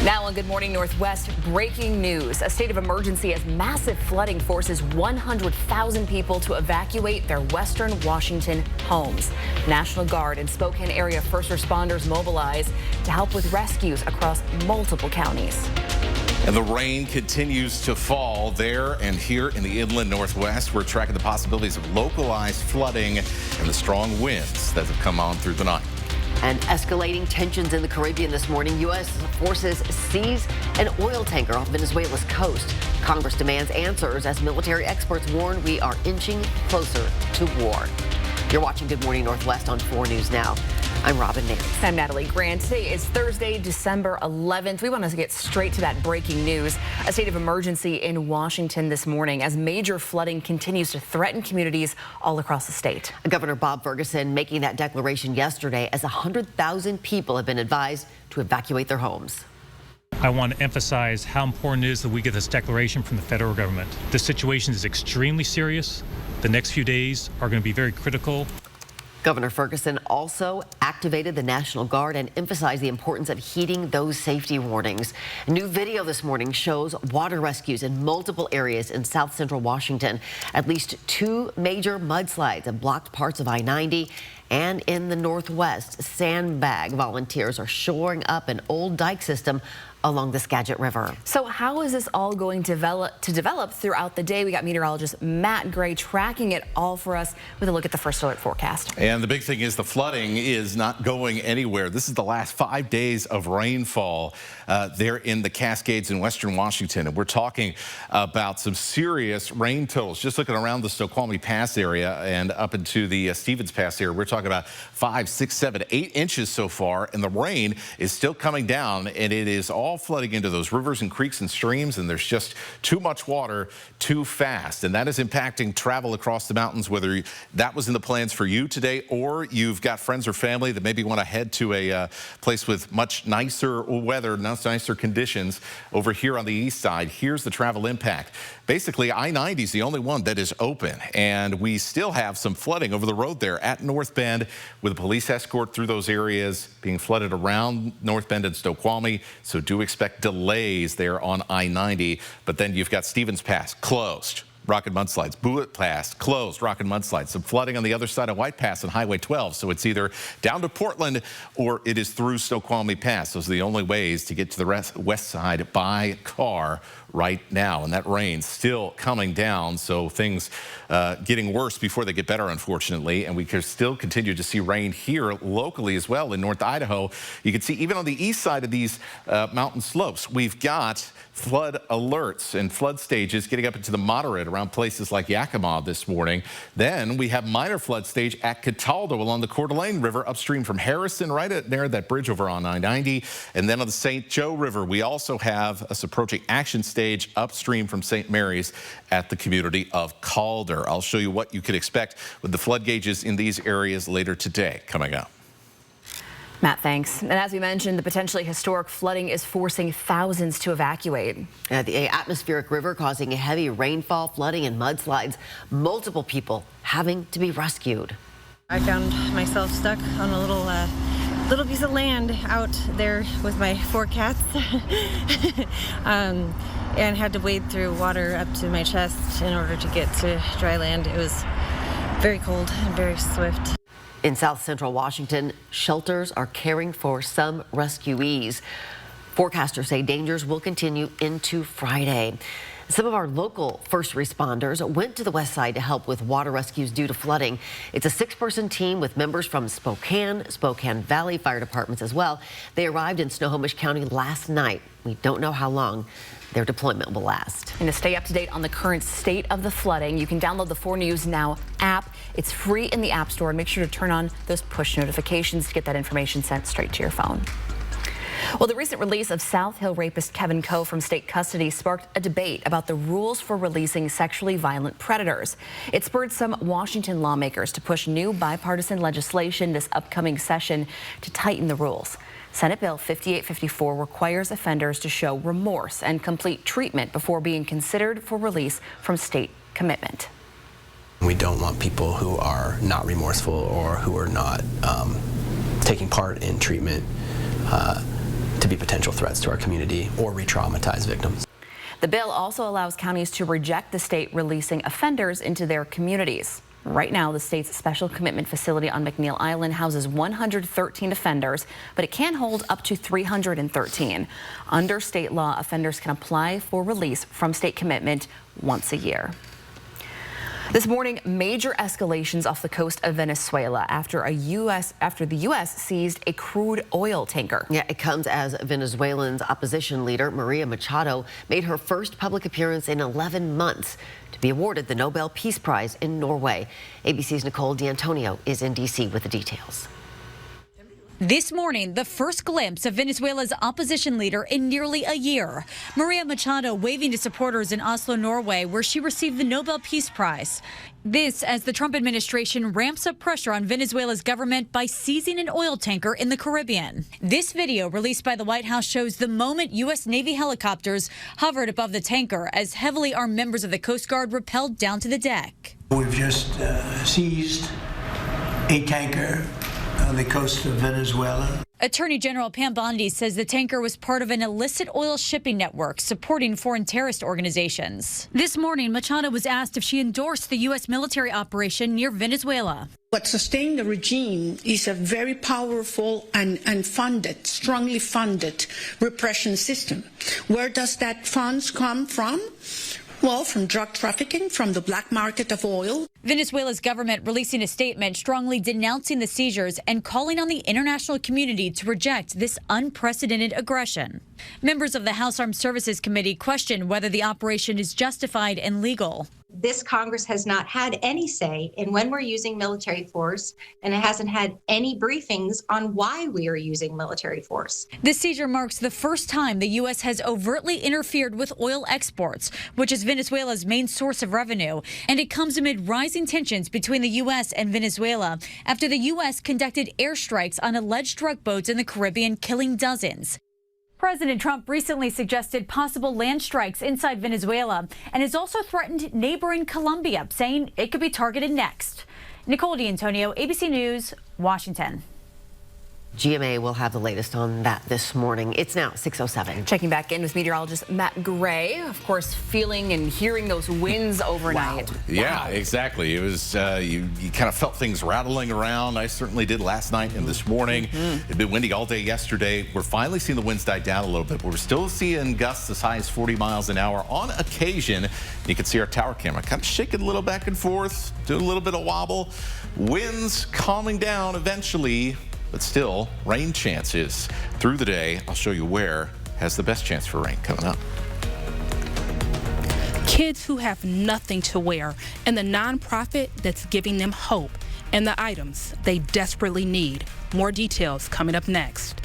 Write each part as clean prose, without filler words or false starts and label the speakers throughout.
Speaker 1: Now on Good Morning Northwest, breaking news. A state of emergency as massive flooding forces 100,000 people to evacuate their western Washington homes. National Guard and Spokane area first responders mobilized to help with rescues across multiple counties.
Speaker 2: And the rain continues to fall there and here in the inland Northwest. We're tracking the possibilities of localized flooding and the strong winds that have come on through the night.
Speaker 3: And escalating tensions in the Caribbean this morning. U.S. forces seize an oil tanker off Venezuela's coast. Congress demands answers as military experts warn we are inching closer to war. You're watching Good Morning Northwest on 4 News Now. I'm Robin Nace.
Speaker 1: I'm Natalie Grant. Today is Thursday, December 11th. We want to get straight to that breaking news. A state of emergency in Washington this morning as major flooding continues to threaten communities all across the state.
Speaker 3: Governor Bob Ferguson making that declaration yesterday as 100,000 people have been advised to evacuate their homes.
Speaker 4: I want to emphasize how important it is that we get this declaration from the federal government. This situation is extremely serious. The next few days are going to be very critical.
Speaker 3: Governor Ferguson also activated the National Guard and emphasized the importance of heeding those safety warnings. A new video this morning shows water rescues in multiple areas in south central Washington. At least 2 major mudslides have blocked parts of I-90. And in the Northwest, sandbag volunteers are shoring up an old dike system along the Skagit River.
Speaker 1: So how is this all going to develop throughout the day? We got meteorologist Matt Gray tracking it all for us with a look at the First Alert forecast.
Speaker 2: And the big thing is the flooding is not going anywhere. This is the last 5 days of rainfall there in the Cascades in western Washington. And we're talking about some serious rain totals. Just looking around the Snoqualmie Pass area and up into the Stevens Pass area, we're talking about 5, 6, 7, 8 inches so far. And the rain is still coming down, and it is all flooding into those rivers and creeks and streams, and there's just too much water too fast, and that is impacting travel across the mountains, whether that was in the plans for you today or you've got friends or family that maybe want to head to a place with much nicer weather, much nicer conditions over here on the east side. Here's the travel impact. Basically, I-90 is the only one that is open, and we still have some flooding over the road there at North Bend with a police escort through those areas, being flooded around North Bend and Snoqualmie, so do expect delays there on I-90. But then you've got Stevens Pass closed. Rock and mudslides. Bullitt Pass closed. Rock and mudslides. Some flooding on the other side of White Pass and Highway 12. So it's either down to Portland or it is through Snoqualmie Pass. Those are the only ways to get to the west side by car right now. And that rain still coming down. So things getting worse before they get better, unfortunately. And we can still continue to see rain here locally as well in North Idaho. You can see even on the east side of these mountain slopes, we've got flood alerts and flood stages getting up into the moderate around places like Yakima this morning. Then we have minor flood stage at Cataldo along the Coeur d'Alene River upstream from Harrison, right near that bridge over on I-90. And then on the St. Joe River, we also have us approaching action stage upstream from St. Mary's at the community of Calder. I'll show you what you could expect with the flood gauges in these areas later today. Coming up.
Speaker 1: Matt, thanks. And as we mentioned, the potentially historic flooding is forcing thousands to evacuate.
Speaker 3: The atmospheric river causing heavy rainfall, flooding, and mudslides. Multiple people having to be rescued.
Speaker 5: I found myself stuck on a little piece of land out there with my 4 cats and had to wade through water up to my chest in order to get to dry land. It was very cold and very swift.
Speaker 3: In south central Washington, shelters are caring for some rescuees. Forecasters say dangers will continue into Friday. Some of our local first responders went to the west side to help with water rescues due to flooding. It's a 6-person team with members from Spokane Valley Fire Departments as well. They arrived in Snohomish County last night. We don't know how long their deployment will last.
Speaker 1: And to stay up to date on the current state of the flooding, you can download the 4 News Now app. It's free in the App Store, and make sure to turn on those push notifications to get that information sent straight to your phone. Well, the recent release of South Hill rapist Kevin Coe from state custody sparked a debate about the rules for releasing sexually violent predators. It spurred some Washington lawmakers to push new bipartisan legislation this upcoming session to tighten the rules. Senate Bill 5854 requires offenders to show remorse and complete treatment before being considered for release from state commitment.
Speaker 6: We don't want people who are not remorseful or who are not taking part in treatment to be potential threats to our community or re-traumatize victims.
Speaker 1: The bill also allows counties to reject the state releasing offenders into their communities. Right now, the state's special commitment facility on McNeil Island houses 113 offenders, but it can hold up to 313. Under state law, offenders can apply for release from state commitment once a year. This morning, major escalations off the coast of Venezuela after the U.S. seized a crude oil tanker.
Speaker 3: Yeah, it comes as Venezuelan's opposition leader, Maria Machado, made her first public appearance in 11 months to be awarded the Nobel Peace Prize in Norway. ABC's Nicole D'Antonio is in D.C. with the details.
Speaker 7: This morning, the first glimpse of Venezuela's opposition leader in nearly a year. Maria Machado waving to supporters in Oslo, Norway, where she received the Nobel Peace Prize. This as the Trump administration ramps up pressure on Venezuela's government by seizing an oil tanker in the Caribbean. This video released by the White House shows the moment U.S. Navy helicopters hovered above the tanker as heavily armed members of the Coast Guard rappelled down to the deck.
Speaker 8: We've just seized a tanker on the coast of Venezuela.
Speaker 7: Attorney General Pam Bondi says the tanker was part of an illicit oil shipping network supporting foreign terrorist organizations. This morning, Machado was asked if she endorsed the U.S. military operation near Venezuela.
Speaker 9: What sustained the regime is a very powerful and funded, strongly funded repression system. Where does that funds come from? Well, from drug trafficking, from the black market of oil.
Speaker 7: Venezuela's government releasing a statement strongly denouncing the seizures and calling on the international community to reject this unprecedented aggression. Members of the House Armed Services Committee question whether the operation is justified and legal.
Speaker 10: This Congress has not had any say in when we're using military force, and it hasn't had any briefings on why we are using military force.
Speaker 7: This seizure marks the first time the U.S. has overtly interfered with oil exports, which is Venezuela's main source of revenue, and it comes amid rising tensions between the U.S. and Venezuela after the U.S. conducted airstrikes on alleged drug boats in the Caribbean, killing dozens. President Trump recently suggested possible land strikes inside Venezuela and has also threatened neighboring Colombia, saying it could be targeted next. Nicole D'Antonio, ABC News, Washington.
Speaker 3: GMA will have the latest on that this morning. It's now 6:07.
Speaker 1: Checking back in with meteorologist Matt Gray. Of course, feeling and hearing those winds overnight.
Speaker 2: Wow. Yeah, exactly. It was, you kind of felt things rattling around. I certainly did last night and this morning. It'd been windy all day yesterday. We're finally seeing the winds die down a little bit, but we're still seeing gusts as high as 40 miles an hour on occasion. You can see our tower camera kind of shaking a little back and forth, doing a little bit of wobble. Winds calming down eventually, but still rain chances through the day. I'll show you where has the best chance for rain coming up.
Speaker 11: Kids who have nothing to wear and the nonprofit that's giving them hope and the items they desperately need. More details coming up next.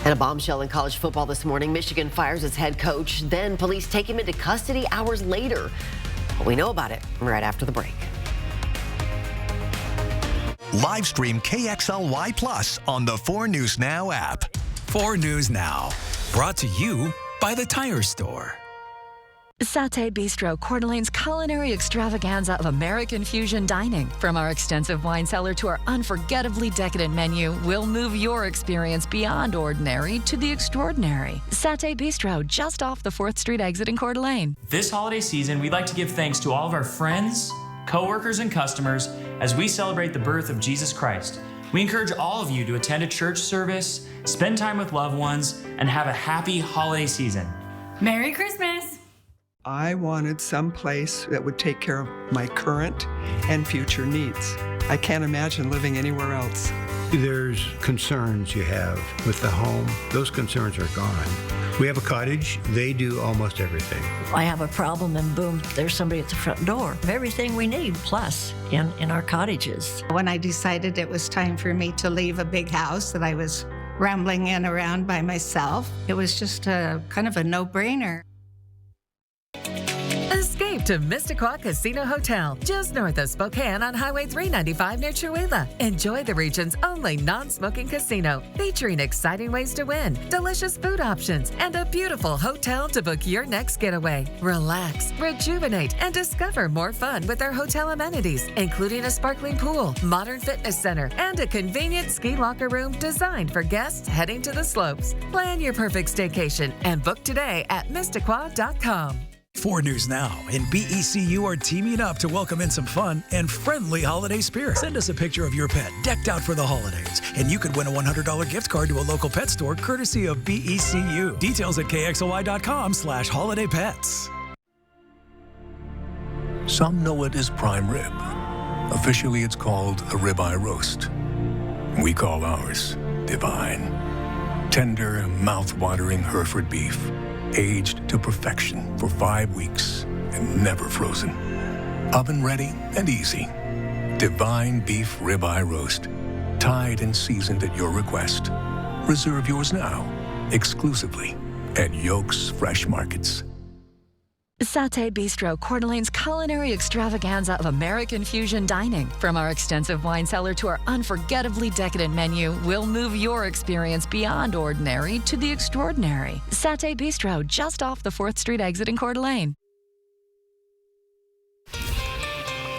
Speaker 3: And a bombshell in college football this morning. Michigan fires its head coach. Then police take him into custody hours later. We know about it right after the break.
Speaker 12: Live stream KXLY Plus on the 4 News Now app.
Speaker 13: 4 News Now, brought to you by the Tire Store.
Speaker 14: Satay Bistro, Coeur d'Alene's culinary extravaganza of American fusion dining. From our extensive wine cellar to our unforgettably decadent menu, we'll move your experience beyond ordinary to the extraordinary. Satay Bistro, just off the 4th Street exit in Coeur d'Alene.
Speaker 15: This holiday season, we'd like to give thanks to all of our friends, co-workers, and customers as we celebrate the birth of Jesus Christ. We encourage all of you to attend a church service, spend time with loved ones, and have a happy holiday season.
Speaker 16: Merry Christmas!
Speaker 17: I wanted some place that would take care of my current and future needs. I can't imagine living anywhere else.
Speaker 18: There's concerns you have with the home. Those concerns are gone. We have a cottage. They do almost everything.
Speaker 19: I have a problem and boom, there's somebody at the front door. Everything we need, plus in our cottages.
Speaker 20: When I decided it was time for me to leave a big house that I was rambling in around by myself, it was just a kind of a no-brainer.
Speaker 21: Escape to Mistaqua Casino Hotel, just north of Spokane on Highway 395 near Chewelah. Enjoy the region's only non-smoking casino, featuring exciting ways to win, delicious food options, and a beautiful hotel to book your next getaway. Relax, rejuvenate, and discover more fun with our hotel amenities, including a sparkling pool, modern fitness center, and a convenient ski locker room designed for guests heading to the slopes. Plan your perfect staycation and book today at Mistaqua.com.
Speaker 13: 4 News Now and BECU are teaming up to welcome in some fun and friendly holiday spirit. Send us a picture of your pet decked out for the holidays, and you could win a $100 gift card to a local pet store courtesy of BECU. Details at KXLY.com/holidaypets.
Speaker 22: Some know it as prime rib. Officially, it's called a ribeye roast. We call ours divine. Tender, mouth-watering Hereford beef, aged to perfection for 5 weeks and never frozen. Oven ready and easy. Divine beef ribeye roast, tied and seasoned at your request. Reserve yours now, exclusively at Yolk's Fresh Markets.
Speaker 14: Satay Bistro, Coeur d'Alene's culinary extravaganza of American fusion dining. From our extensive wine cellar to our unforgettably decadent menu, we'll move your experience beyond ordinary to the extraordinary. Satay Bistro, just off the 4th Street exit in Coeur d'Alene.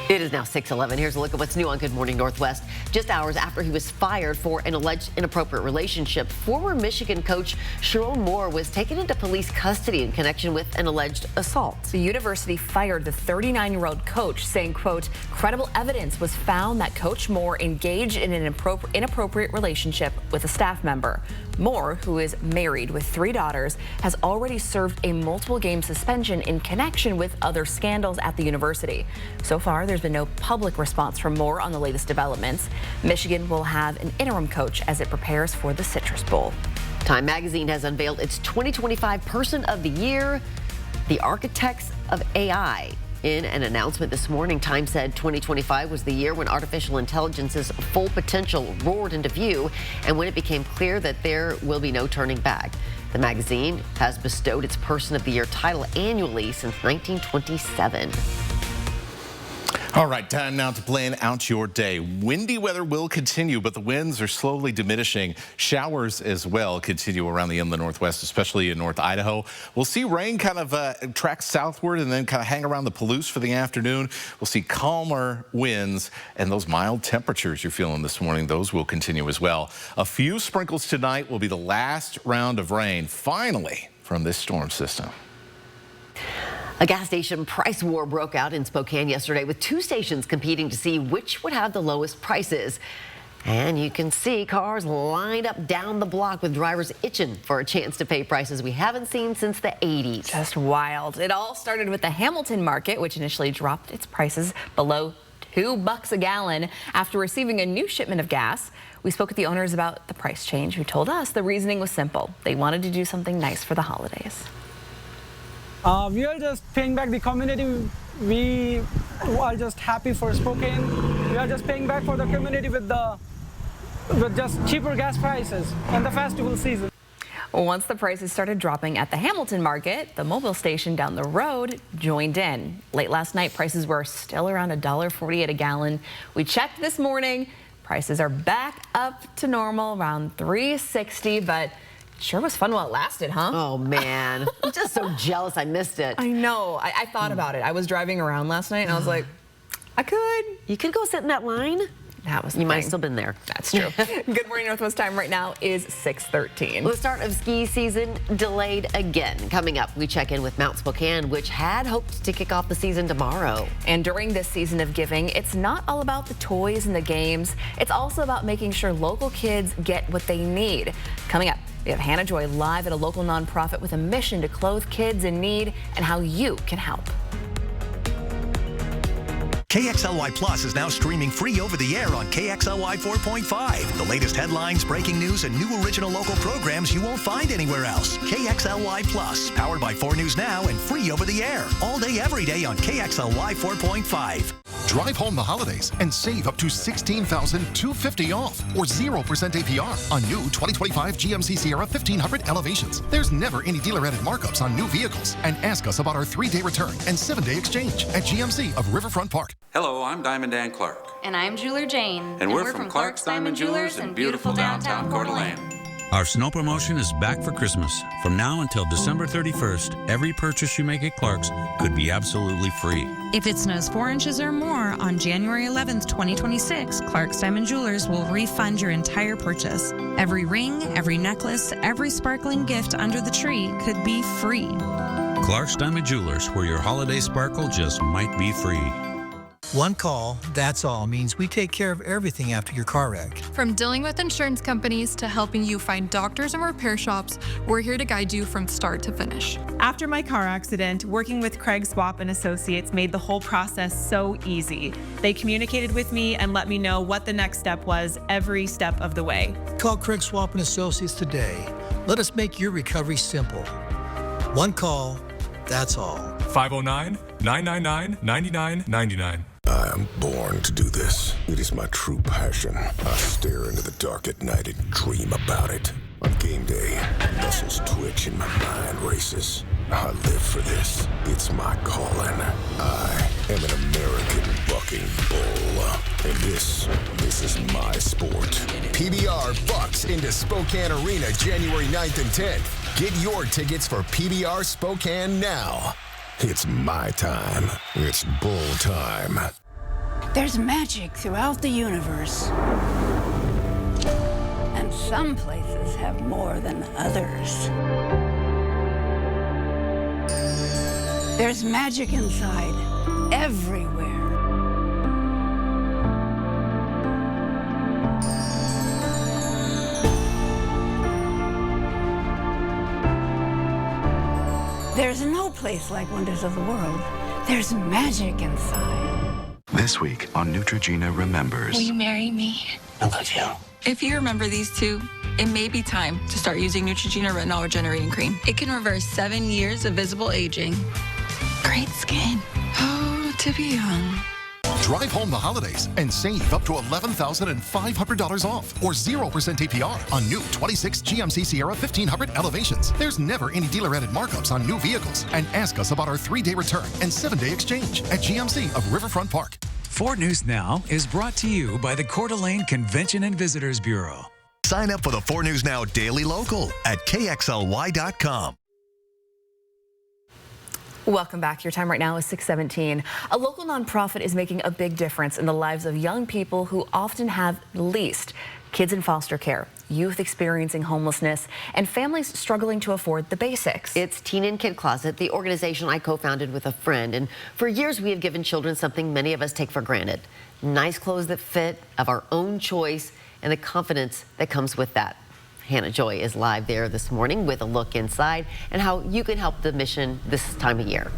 Speaker 3: It is now 6:11. Here's a look at what's new on Good Morning Northwest. Just hours after he was fired for an alleged inappropriate relationship, former Michigan coach Sharon Moore was taken into police custody in connection with an alleged assault.
Speaker 1: The university fired the 39-year-old coach, saying, quote, credible evidence was found that Coach Moore engaged in an inappropriate relationship with a staff member. Moore, who is married with 3 daughters, has already served a multiple-game suspension in connection with other scandals at the university. So far, there's been no public response from Moore on the latest developments. Michigan will have an interim coach as it prepares for the Citrus Bowl.
Speaker 3: Time magazine has unveiled its 2025 Person of the Year, the Architects of AI. In an announcement this morning, Time said 2025 was the year when artificial intelligence's full potential roared into view and when it became clear that there will be no turning back. The magazine has bestowed its Person of the Year title annually since 1927.
Speaker 2: All right, time now to plan out your day. Windy weather will continue, but the winds are slowly diminishing. Showers as well continue around the inland Northwest, especially in North Idaho. We'll see rain kind of track southward and then kind of hang around the Palouse for the afternoon. We'll see calmer winds, and those mild temperatures you're feeling this morning, those will continue as well. A few sprinkles tonight will be the last round of rain, finally, from this storm system.
Speaker 3: A gas station price war broke out in Spokane yesterday with 2 stations competing to see which would have the lowest prices. And you can see cars lined up down the block with drivers itching for a chance to pay prices we haven't seen since the 80s.
Speaker 1: Just wild. It all started with the Hamilton market, which initially dropped its prices below $2 a gallon after receiving a new shipment of gas. We spoke with the owners about the price change, who told us the reasoning was simple. They wanted to do something nice for the holidays.
Speaker 23: We are just paying back the community. We are just happy for Spokane. We are just paying back for the community with just cheaper gas prices and the festival season.
Speaker 1: Once the prices started dropping at the Hamilton market, the Mobile station down the road joined in. Late last night, prices were still around $1.48 a gallon. We checked this morning. Prices are back up to normal, around $3.60, but sure was fun while it lasted, huh?
Speaker 3: Oh, man. I'm just so jealous I missed it.
Speaker 1: I know. I thought about it. I was driving around last night, and I was like, I could.
Speaker 3: You could go sit in that line.
Speaker 1: That was
Speaker 3: You might have still been there.
Speaker 1: That's true. Good Morning Northwest time right now is 6:13.
Speaker 3: Well, the start of ski season delayed again. Coming up, we check in with Mount Spokane, which had hoped to kick off the season tomorrow.
Speaker 1: And during this season of giving, it's not all about the toys and the games. It's also about making sure local kids get what they need. Coming up, we have Hannah Joy live at a local nonprofit with a mission to clothe kids in need and how you can help.
Speaker 12: KXLY Plus is now streaming free over the air on KXLY 4.5. The latest headlines, breaking news, and new original local programs you won't find anywhere else. KXLY Plus, powered by 4 News Now and free over the air. All day, every day on KXLY 4.5.
Speaker 4: Drive home the holidays and save up to $16,250 off or 0% APR on new 2025 GMC Sierra 1500 Elevations. There's never any dealer-added markups on new vehicles. And ask us about our 3-day return and 7-day exchange at GMC of Riverfront Park.
Speaker 5: Hello, I'm Diamond Dan Clark.
Speaker 6: And I'm Jeweler Jane.
Speaker 5: And we're from Clark's Diamond Jewelers in beautiful downtown Coeur d'Alene.
Speaker 24: Our snow promotion is back for Christmas. From now until December 31st, every purchase you make at Clark's could be absolutely free.
Speaker 25: If it snows 4 inches or more on January 11th, 2026, Clark's Diamond Jewelers will refund your entire purchase. Every ring, every necklace, every sparkling gift under the tree could be free.
Speaker 24: Clark's Diamond Jewelers, where your holiday sparkle just might be free.
Speaker 26: One call, that's all, means we take care of everything after your car wreck.
Speaker 27: From dealing with insurance companies to helping you find doctors and repair shops, we're here to guide you from start to finish.
Speaker 28: After my car accident, working with Craig Swap and Associates made the whole process so easy. They communicated with me and let me know what the next step was every step of the way.
Speaker 26: Call Craig Swap and Associates today. Let us make your recovery simple. One call, that's all.
Speaker 29: 509-999-9999.
Speaker 30: I am born to do this. It is my true passion. I stare into the dark at night and dream about it. On game day, muscles twitch and my mind races. I live for this. It's my calling. I am an American bucking bull. And this is my sport. PBR bucks into Spokane Arena January 9th and 10th. Get your tickets for PBR Spokane now. It's my time. It's bull time.
Speaker 31: There's magic throughout the universe. And some places have more than others. There's magic inside, everywhere. There's no place like Wonders of the World. There's magic inside.
Speaker 32: This week on Neutrogena Remembers.
Speaker 33: Will you marry me?
Speaker 32: I love you.
Speaker 33: If you remember these two, it may be time to start using Neutrogena Retinol Regenerating Cream. It can reverse 7 years of visible aging. Great skin. Oh, to be young.
Speaker 4: Drive home the holidays and save up to $11,500 off or 0% APR on new 26 GMC Sierra 1500 Elevations. There's never any dealer-added markups on new vehicles. And ask us about our 3-day return and 7-day exchange at GMC of Riverfront Park.
Speaker 13: 4 News Now is brought to you by the Coeur d'Alene Convention and Visitors Bureau.
Speaker 12: Sign up for the 4 News Now Daily Local at KXLY.com.
Speaker 1: Welcome back. Your time right now is 6:17. A local nonprofit is making a big difference in the lives of young people who often have the least. Kids in foster care, youth experiencing homelessness, and families struggling to afford the basics.
Speaker 3: It's Teen and Kid Closet, the organization I co-founded with a friend. And for years, we have given children something many of us take for granted. Nice clothes that fit, of our own choice, and the confidence that comes with that. Hannah Joy is live there this morning with a look inside and how you can help the mission this time of year.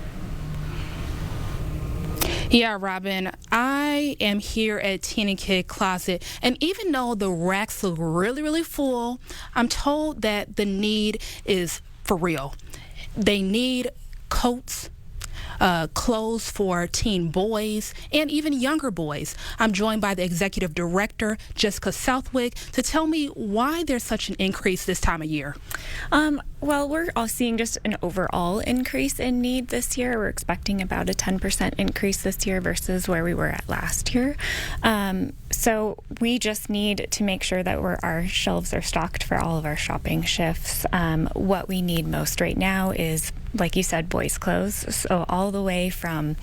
Speaker 11: Yeah, Robin, I am here at Teen and Kid Closet, and even though the racks look really, really full, I'm told that the need is for real. They need coats, clothes for teen boys and even younger boys. I'm joined by the executive director, Jessica Southwick, to tell me why there's such an increase this time of year.
Speaker 34: Well, we're all seeing just an overall increase in need this year. We're expecting about a 10% increase this year versus where we were at last year. So we just need to make sure that our shelves are stocked for all of our shopping shifts. What we need most right now is, like you said, boys' clothes. So all the way from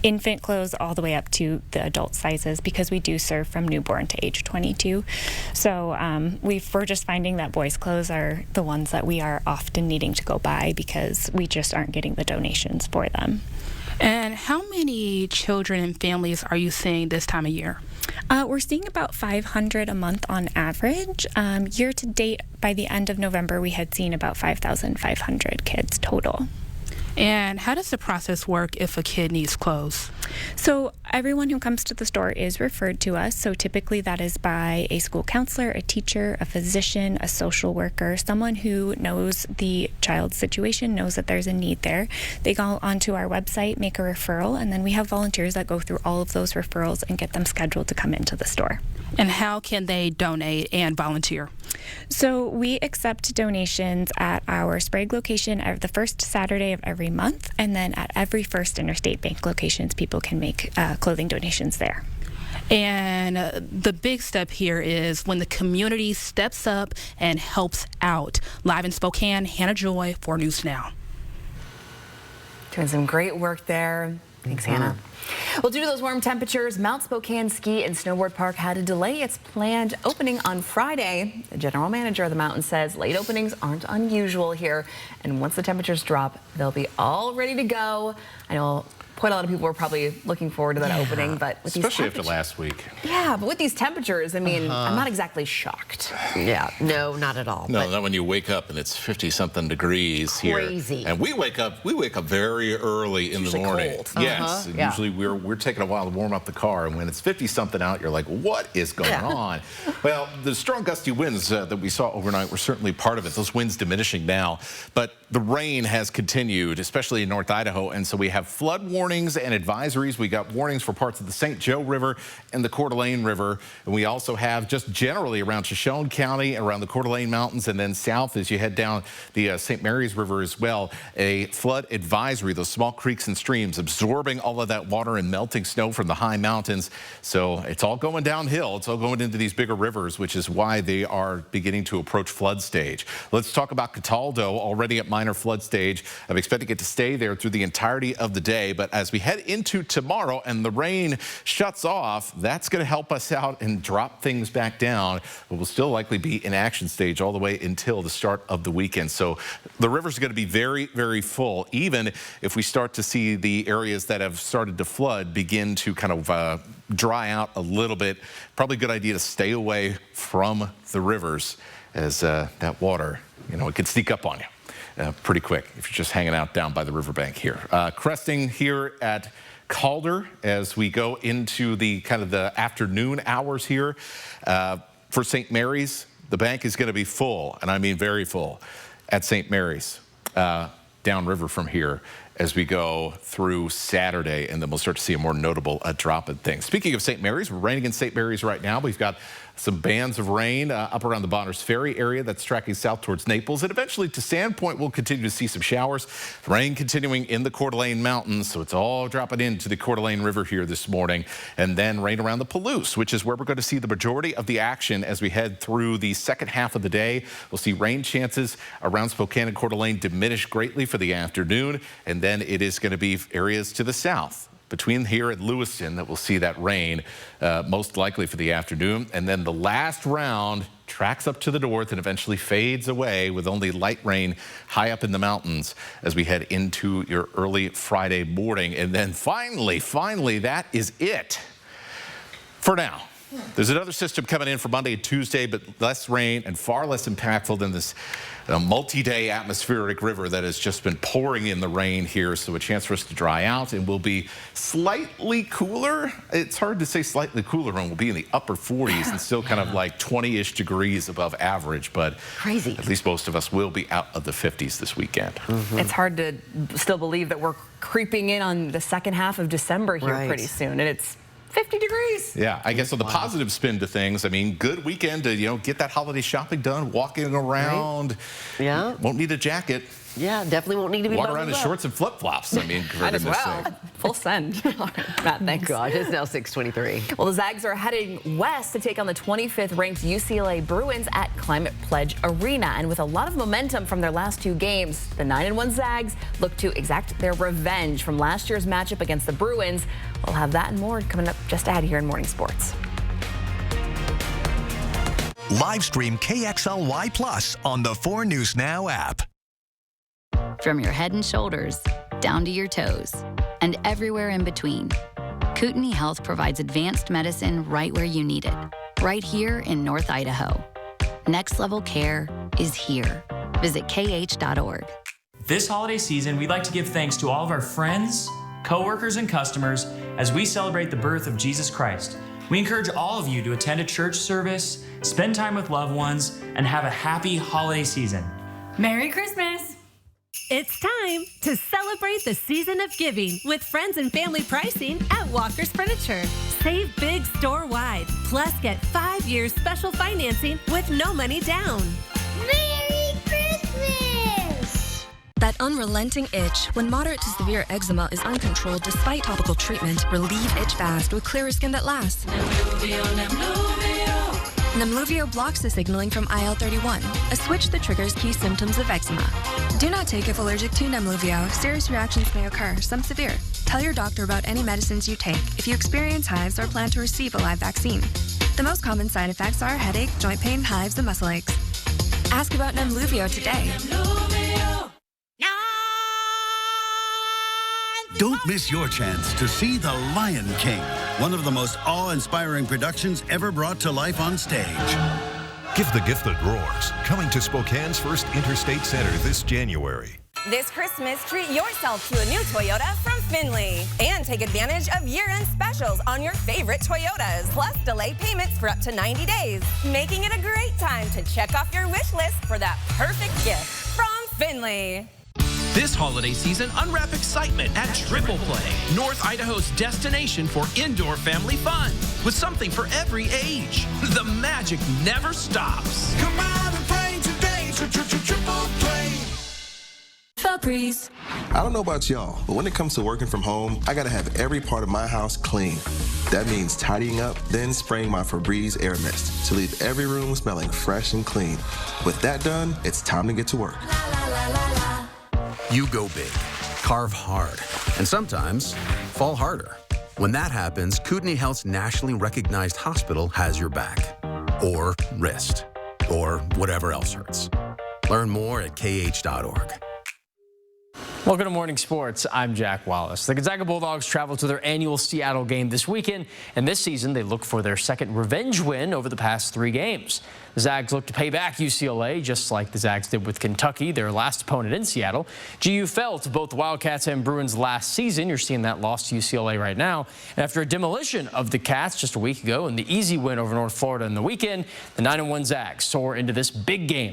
Speaker 34: infant clothes all the way up to the adult sizes, because we do serve from newborn to age 22. So we're just finding that boys' clothes are the ones that we are often needing to go buy because we just aren't getting the donations for them.
Speaker 11: And how many children and families are you seeing this time of year?
Speaker 34: We're seeing about 500 a month on average. Year to date, by the end of November, we had seen about 5,500 kids total.
Speaker 11: And how does the process work if a kid needs clothes?
Speaker 34: So everyone who comes to the store is referred to us. So typically that is by a school counselor, a teacher, a physician, a social worker, someone who knows the child's situation, knows that there's a need there. They go onto our website, make a referral, and then we have volunteers that go through all of those referrals and get them scheduled to come into the store.
Speaker 11: And how can they donate and volunteer?
Speaker 34: So we accept donations at our Sprague location the first Saturday of every month, and then at every First Interstate Bank locations, people can make clothing donations there.
Speaker 11: And the big step here is when the community steps up and helps out. Live in Spokane, Hannah Joy, 4 News Now.
Speaker 1: Doing some great work there. Thanks, Hannah. Well, due to those warm temperatures, Mount Spokane Ski and Snowboard Park had to delay its planned opening on Friday. The general manager of the mountain says late openings aren't unusual here, and once the temperatures drop, they'll be all ready to go. I know quite a lot of people were probably looking forward to that opening, but with
Speaker 2: especially after last week.
Speaker 1: Yeah, but with these temperatures, I mean, I'm not exactly shocked.
Speaker 3: Yeah, no, not at all.
Speaker 2: No, not when you wake up and it's 50-something degrees here.
Speaker 3: Crazy.
Speaker 2: And we wake up very early in the morning.
Speaker 1: Cold.
Speaker 2: Yes, and usually we're taking a while to warm up the car, and when it's 50-something out, you're like, what is going on? Well, the strong gusty winds that we saw overnight were certainly part of it. Those winds diminishing now, but the rain has continued, especially in North Idaho, and so we have flood warnings and advisories. We got warnings for parts of the St. Joe River and the Coeur d'Alene River, and we also have just generally around Shoshone County, around the Coeur d'Alene Mountains, and then south as you head down the St. Mary's River as well, a flood advisory. Those small creeks and streams absorbing all of that water and melting snow from the high mountains. So it's all going downhill. It's all going into these bigger rivers, which is why they are beginning to approach flood stage. Let's talk about Cataldo, already at minor flood stage. I'm expecting it to stay there through the entirety of the day, but as we head into tomorrow and the rain shuts off, that's going to help us out and drop things back down, but we'll still likely be in action stage all the way until the start of the weekend. So the river's going to be very full, even if we start to see the areas that have started to flood begin to kind of dry out a little bit. Probably a good idea to stay away from the rivers, as that water, it can sneak up on you pretty quick if you're just hanging out down by the riverbank here. Cresting here at Calder as we go into the kind of the afternoon hours here. For St. Mary's, the bank is going to be full, and I mean very full, at St. Mary's, downriver from here as we go through Saturday, and then we'll start to see a more notable drop in things. Speaking of St. Mary's, we're raining in St. Mary's right now. We've got some bands of rain up around the Bonners Ferry area that's tracking south towards Naples, and eventually to Sandpoint we'll continue to see some showers. Rain continuing in the Coeur d'Alene Mountains, so it's all dropping into the Coeur d'Alene River here this morning, and then rain around the Palouse, which is where we're going to see the majority of the action as we head through the second half of the day. We'll see rain chances around Spokane and Coeur d'Alene diminish greatly for the afternoon, and then it is going to be areas to the south between here and Lewiston that we'll see that rain most likely for the afternoon. And then the last round tracks up to the north and eventually fades away with only light rain high up in the mountains as we head into your early Friday morning. And then finally, that is it for now. There's another system coming in for Monday and Tuesday, but less rain and far less impactful than this multi-day atmospheric river that has just been pouring in the rain here. So a chance for us to dry out, and we'll be slightly cooler. It's hard to say slightly cooler when we'll be in the upper 40s and still kind of like 20-ish degrees above average, but
Speaker 3: crazy.
Speaker 2: At least most of us will be out of the 50s this weekend.
Speaker 1: It's hard to still believe that we're creeping in on the second half of December here pretty soon, and it's 50 degrees.
Speaker 2: Yeah, I guess on the positive spin to things, I mean, good weekend to, get that holiday shopping done, walking around.
Speaker 3: Yeah.
Speaker 2: Won't need a jacket.
Speaker 3: Yeah, definitely won't need to be
Speaker 2: walk around in shorts and flip-flops. I mean,
Speaker 1: might as well. Full send. All right, Matt, thanks.
Speaker 3: God, it's now 6:23.
Speaker 1: Well, the Zags are heading west to take on the 25th ranked UCLA Bruins at Climate Pledge Arena. And with a lot of momentum from their last 2 games, the 9-1 Zags look to exact their revenge from last year's matchup against the Bruins. We'll have that and more coming up just ahead here in Morning Sports.
Speaker 12: Live stream KXLY Plus on the 4 News Now app.
Speaker 6: From your head and shoulders, down to your toes, and everywhere in between, Kootenai Health provides advanced medicine right where you need it, right here in North Idaho. Next level care is here. Visit kh.org.
Speaker 7: This holiday season, we'd like to give thanks to all of our friends, co-workers, and customers as we celebrate the birth of Jesus Christ. We encourage all of you to attend a church service, spend time with loved ones, and have a happy holiday season.
Speaker 8: Merry Christmas! It's time to celebrate the season of giving with friends and family pricing at Walker's Furniture. Save big store-wide, plus get 5 years special financing with no money down.
Speaker 9: Merry Christmas!
Speaker 10: That unrelenting itch when moderate to severe eczema is uncontrolled despite topical treatment. Relieve itch fast with clearer skin that lasts. Nemluvio blocks the signaling from IL-31, a switch that triggers key symptoms of eczema. Do not take if allergic to Nemluvio. Serious reactions may occur, some severe. Tell your doctor about any medicines you take if you experience hives or plan to receive a live vaccine. The most common side effects are headache, joint pain, hives, and muscle aches. Ask about Nemluvio today.
Speaker 14: Don't miss your chance to see The Lion King, one of the most awe-inspiring productions ever brought to life on stage.
Speaker 15: Give the gift that roars. Coming to Spokane's first Interstate Center this January.
Speaker 16: This Christmas, treat yourself to a new Toyota from Findlay. And take advantage of year-end specials on your favorite Toyotas. Plus, delay payments for up to 90 days. Making it a great time to check off your wish list for that perfect gift from Findlay.
Speaker 17: This holiday season, unwrap excitement at Triple Play, North Idaho's destination for indoor family fun, with something for every age. The magic never stops.
Speaker 18: Come out and play today, Triple Play.
Speaker 9: Febreze.
Speaker 19: I don't know about y'all, but when it comes to working from home, I gotta have every part of my house clean. That means tidying up, then spraying my Febreze air mist to leave every room smelling fresh and clean. With that done, it's time to get to work.
Speaker 20: You go big, carve hard, and sometimes fall harder. When that happens, Kootenai Health's nationally recognized hospital has your back, or wrist, or whatever else hurts. Learn more at kh.org.
Speaker 21: Welcome to Morning Sports. I'm Jack Wallace. The Gonzaga Bulldogs travel to their annual Seattle game this weekend, and this season they look for their second revenge win over the past 3 games. The Zags look to pay back UCLA, just like the Zags did with Kentucky, their last opponent in Seattle. GU fell to both the Wildcats and Bruins last season. You're seeing that loss to UCLA right now. And after a demolition of the Cats just a week ago and the easy win over North Florida in the weekend, the 9-1 Zags soar into this big game.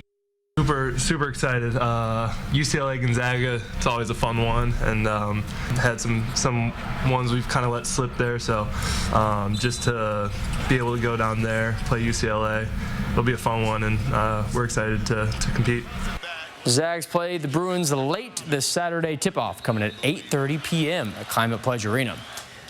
Speaker 22: Super excited. UCLA Gonzaga, it's always a fun one, and had some ones we've kind of let slip there. So just to be able to go down there, play UCLA, it'll be a fun one, and we're excited to compete.
Speaker 21: Zags play the Bruins late this Saturday. Tip-off coming at 8:30 p.m. at Climate Pledge Arena.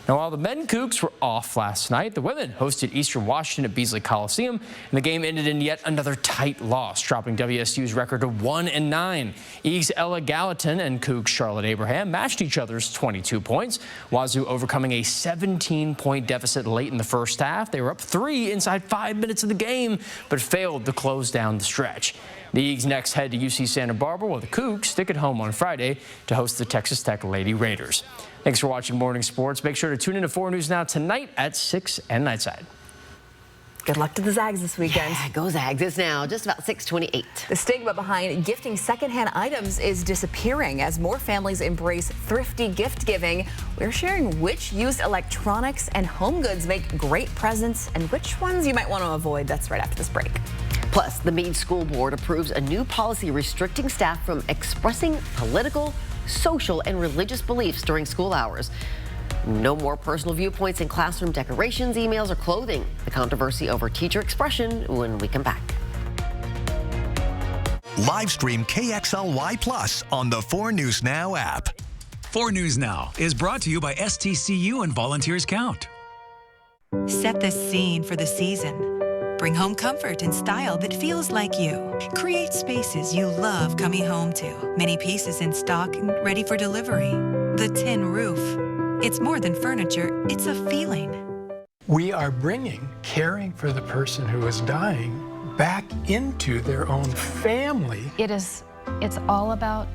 Speaker 21: Now, while the men Cougs were off last night, the women hosted Eastern Washington at Beasley Coliseum, and the game ended in yet another tight loss, dropping WSU's record to 1-9. Eags Ella Gallatin and Cougs Charlotte Abraham matched each other's 22 points. Wazoo overcoming a 17-point deficit late in the first half. They were up 3 inside 5 minutes of the game, but failed to close down the stretch. The Eags next head to UC Santa Barbara, while the Cougs stick at home on Friday to host the Texas Tech Lady Raiders. Thanks for watching Morning Sports. Make sure to tune in to 4 News Now tonight at 6 and Nightside.
Speaker 1: Good luck to the Zags this weekend.
Speaker 3: Yeah, go Zags. It's now just about 6:28.
Speaker 1: The stigma behind gifting secondhand items is disappearing as more families embrace thrifty gift giving. We're sharing which used electronics and home goods make great presents and which ones you might want to avoid. That's right after this break.
Speaker 3: Plus, the Meade School Board approves a new policy restricting staff from expressing political, social, and religious beliefs during school hours. No more personal viewpoints in classroom decorations, emails, or clothing. The controversy over teacher expression when we come back.
Speaker 12: Live stream KXLY Plus on the 4 News Now app.
Speaker 13: 4 News Now is brought to you by STCU and Volunteers Count.
Speaker 29: Set the scene for the season. Bring home comfort and style that feels like you. Create spaces you love coming home to. Many pieces in stock and ready for delivery. The Tin Roof. It's more than furniture, it's a feeling.
Speaker 26: We are bringing caring for the person who is dying back into their own family.
Speaker 34: It's all about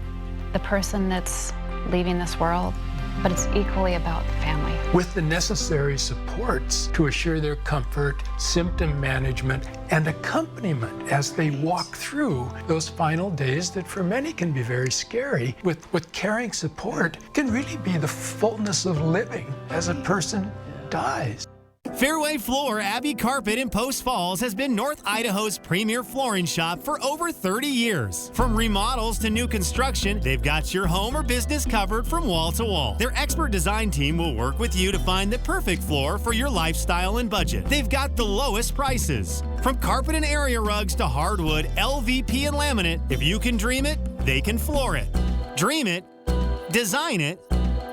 Speaker 34: the person that's leaving this world.
Speaker 2: but it's equally about the family.
Speaker 26: With the necessary supports to assure their comfort, symptom management, and accompaniment as they walk through those final days that for many can be very scary. With caring support can really be the fullness of living as a person dies.
Speaker 4: Fairway Floor Abbey Carpet in Post Falls has been North Idaho's premier flooring shop for over 30 years. From remodels to new construction, they've got your home or business covered from wall to wall. Their expert design team will work with you to find the perfect floor for your lifestyle and budget. They've got the lowest prices. From carpet and area rugs to hardwood, LVP and laminate, if you can dream it, they can floor it. Dream it, design it,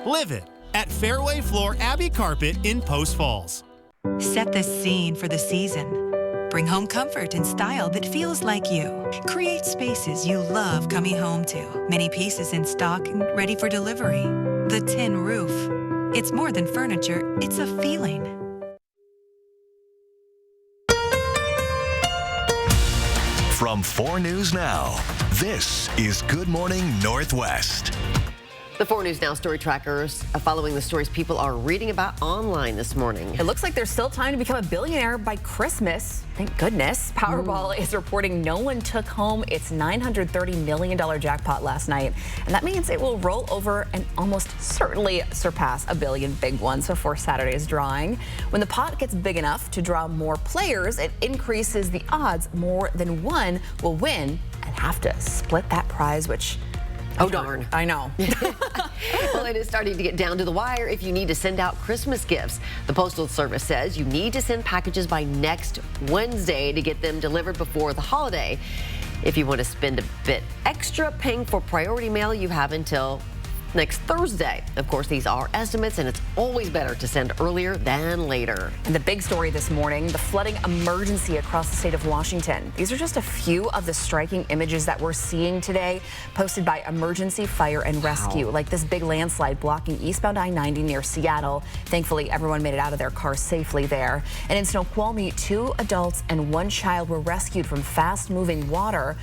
Speaker 4: live it at Fairway Floor Abbey Carpet in Post Falls.
Speaker 29: Set the scene for the season. Bring home comfort and style that feels like you. Create spaces you love coming home to. Many pieces in stock and ready for delivery. The Tin Roof. It's more than furniture, it's a feeling.
Speaker 12: From 4 News Now, this is Good Morning Northwest.
Speaker 3: The 4 News Now story trackers are following the stories people are reading about online this morning.
Speaker 1: It looks like there's still time to become a billionaire by Christmas. Thank goodness. Powerball is reporting no one took home its $930 million jackpot last night. And that means it will roll over and almost certainly surpass $1 billion big ones before Saturday's drawing. When the pot gets big enough to draw more players, it increases the odds more than one will win and have to split that prize, which...
Speaker 3: Oh, darn.
Speaker 1: I know.
Speaker 3: Well, it is starting to get down to the wire if you need to send out Christmas gifts. The Postal Service says you need to send packages by next Wednesday to get them delivered before the holiday. If you want to spend a bit extra paying for priority mail, you have until next Thursday. Of course, these are estimates, and it's always better to send earlier than later.
Speaker 1: And the big story this morning, the flooding emergency across the state of Washington. These are just a few of the striking images that we're seeing today, posted by Emergency Fire and Rescue, like this big landslide blocking eastbound I-90 near Seattle. Thankfully, everyone made it out of their cars safely there. And in Snoqualmie, 2 adults and 1 child were rescued from fast-moving water.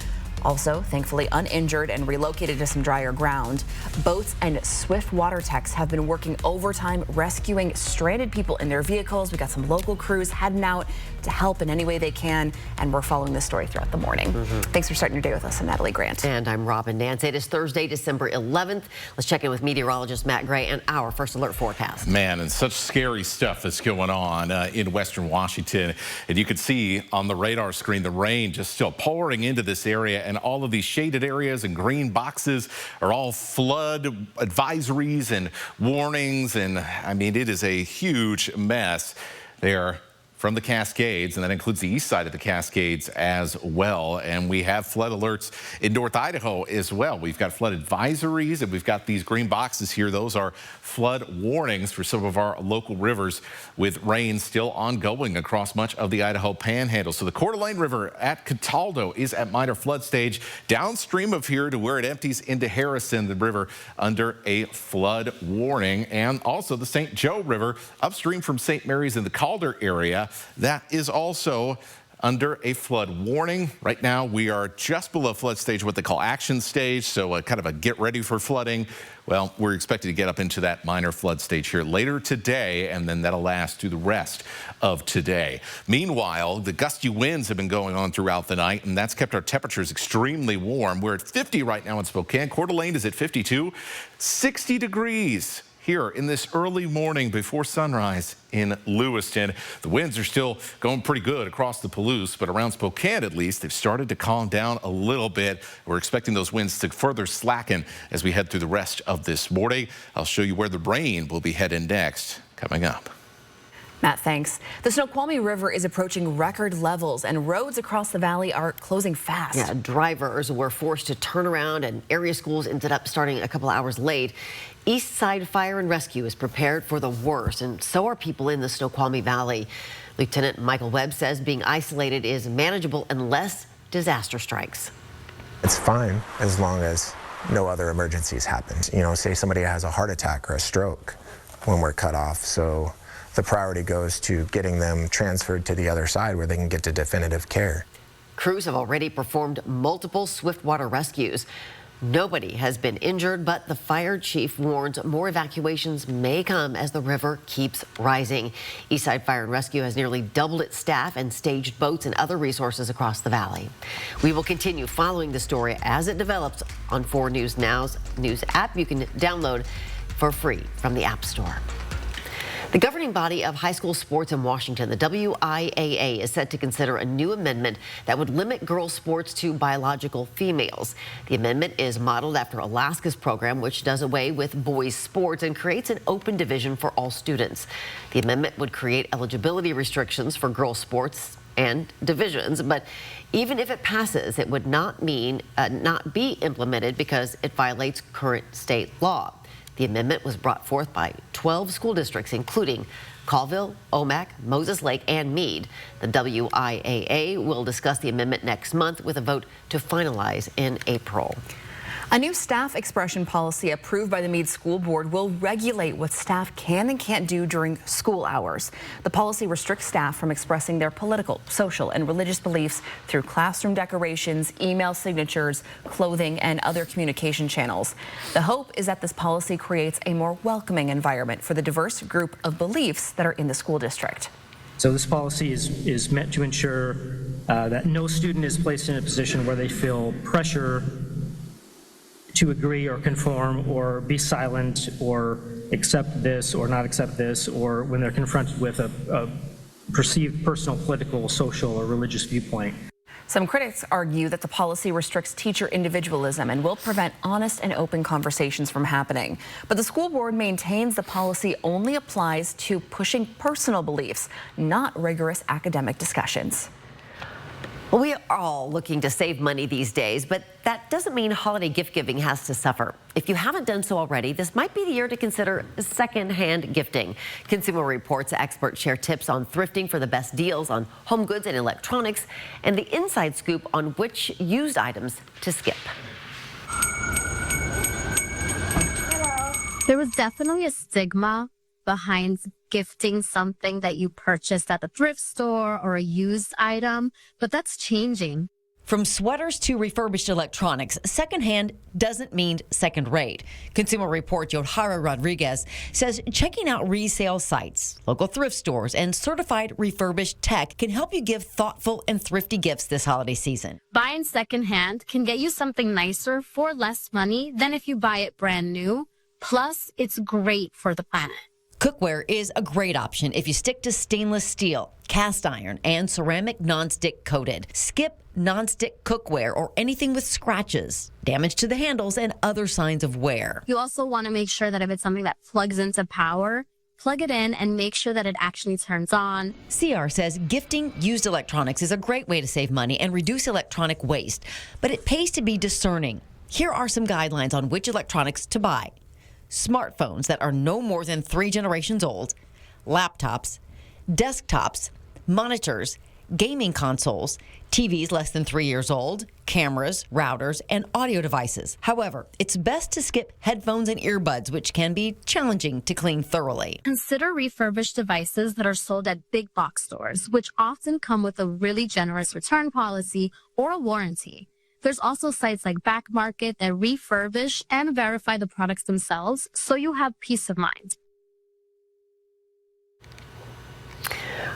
Speaker 1: Also, thankfully uninjured and relocated to some drier ground. Boats and swift water techs have been working overtime rescuing stranded people in their vehicles. We got some local crews heading out to help in any way they can, and we're following this story throughout the morning. Thanks for starting your day with us. I'm Natalie Grant.
Speaker 3: And I'm Robin Nance. It is Thursday, December 11th. Let's check in with meteorologist Matt Gray and our first alert forecast.
Speaker 5: Man, and such scary stuff that's going on in western Washington. And you can see on the radar screen the rain just still pouring into this area, and all of these shaded areas and green boxes are all flood advisories and warnings. And I mean, it is a huge mess there from the Cascades, and that includes the east side of the Cascades as well. And we have flood alerts in North Idaho as well. We've got flood advisories, and we've got these green boxes here. Those are flood warnings for some of our local rivers, with rain still ongoing across much of the Idaho Panhandle. So the Coeur d'Alene River at Cataldo is at minor flood stage. Downstream of here to where it empties into Harrison, the river under a flood warning. And also the St. Joe River upstream from St. Mary's in the Calder area, that is also under a flood warning. Right now, we are just below flood stage, what they call action stage, so kind of a get ready for flooding. Well, we're expected to get up into that minor flood stage here later today, and then that'll last through the rest of today. Meanwhile, the gusty winds have been going on throughout the night, and that's kept our temperatures extremely warm. We're at 50 right now in Spokane. Coeur d'Alene is at 52, 60 degrees here in this early morning before sunrise in Lewiston. The winds are still going pretty good across the Palouse, but around Spokane at least, they've started to calm down a little bit. We're expecting those winds to further slacken as we head through the rest of this morning. I'll show you where the rain will be heading next coming up.
Speaker 1: Matt, thanks. The Snoqualmie River is approaching record levels, and roads across the valley are closing fast.
Speaker 3: Yeah, drivers were forced to turn around, and area schools ended up starting a couple hours late. East Side Fire and Rescue is prepared for the worst, and so are people in the Snoqualmie Valley. Lieutenant Michael Webb says being isolated is manageable unless disaster strikes.
Speaker 6: It's fine as long as no other emergencies happen. You know, say somebody has a heart attack or a stroke when we're cut off. So the priority goes to getting them transferred to the other side where they can get to definitive care.
Speaker 3: Crews have already performed multiple swiftwater rescues. Nobody has been injured, but the fire chief warns more evacuations may come as the river keeps rising. Eastside Fire and Rescue has nearly doubled its staff and staged boats and other resources across the valley. We will continue following the story as it develops on 4 News Now's news app. You can download for free from the App Store. The governing body of high school sports in Washington, the WIAA, is set to consider a new amendment that would limit girls' sports to biological females. The amendment is modeled after Alaska's program, which does away with boys' sports and creates an open division for all students. The amendment would create eligibility restrictions for girls' sports and divisions, but even if it passes, it would not be implemented because it violates current state law. The amendment was brought forth by 12 school districts, including Colville, Omak, Moses Lake, and Meade. The WIAA will discuss the amendment next month with a vote to finalize in April.
Speaker 1: A new staff expression policy approved by the Meade School Board will regulate what staff can and can't do during school hours. The policy restricts staff from expressing their political, social, and religious beliefs through classroom decorations, email signatures, clothing, and other communication channels. The hope is that this policy creates a more welcoming environment for the diverse group of beliefs that are in the school district.
Speaker 7: So this policy is meant to ensure that no student is placed in a position where they feel pressure to agree or conform or be silent or accept this or not accept this, or when they're confronted with a perceived personal, political, social, or religious viewpoint.
Speaker 1: Some critics argue that the policy restricts teacher individualism and will prevent honest and open conversations from happening. But the school board maintains the policy only applies to pushing personal beliefs, not rigorous academic discussions.
Speaker 3: Well, we are all looking to save money these days, but that doesn't mean holiday gift giving has to suffer. If you haven't done so already, this might be the year to consider secondhand gifting. Consumer Reports experts share tips on thrifting for the best deals on home goods and electronics, and the inside scoop on which used items to skip.
Speaker 8: There was definitely a stigma behind gifting something that you purchased at the thrift store or a used item, but that's changing.
Speaker 10: From sweaters to refurbished electronics, secondhand doesn't mean second rate. Consumer Report Yohara Rodriguez says checking out resale sites, local thrift stores, and certified refurbished tech can help you give thoughtful and thrifty gifts this holiday season.
Speaker 8: Buying secondhand can get you something nicer for less money than if you buy it brand new. Plus, it's great for the planet.
Speaker 10: Cookware is a great option if you stick to stainless steel, cast iron, and ceramic nonstick coated. Skip nonstick cookware or anything with scratches, damage to the handles, and other signs of wear.
Speaker 8: You also want to make sure that if it's something that plugs into power, plug it in and make sure that it actually turns on.
Speaker 10: CR says gifting used electronics is a great way to save money and reduce electronic waste, but it pays to be discerning. Here are some guidelines on which electronics to buy. Smartphones that are no more than 3 generations old, laptops, desktops, monitors, gaming consoles, TVs less than 3 years old, cameras, routers, and audio devices. However, it's best to skip headphones and earbuds, which can be challenging to clean thoroughly.
Speaker 8: Consider refurbished devices that are sold at big box stores, which often come with a really generous return policy or a warranty. There's also sites like Back Market that refurbish and verify the products themselves, so you have peace of mind.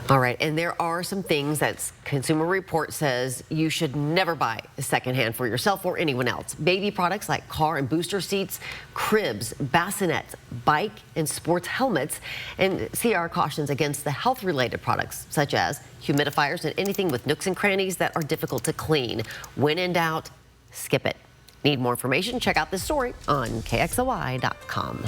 Speaker 3: All right, and there are some things that Consumer Report says you should never buy secondhand for yourself or anyone else. Baby products like car and booster seats, cribs, bassinets, bike and sports helmets, and CR cautions against the health-related products such as humidifiers and anything with nooks and crannies that are difficult to clean. When in doubt, skip it. Need more information? Check out this story on KXLY.com.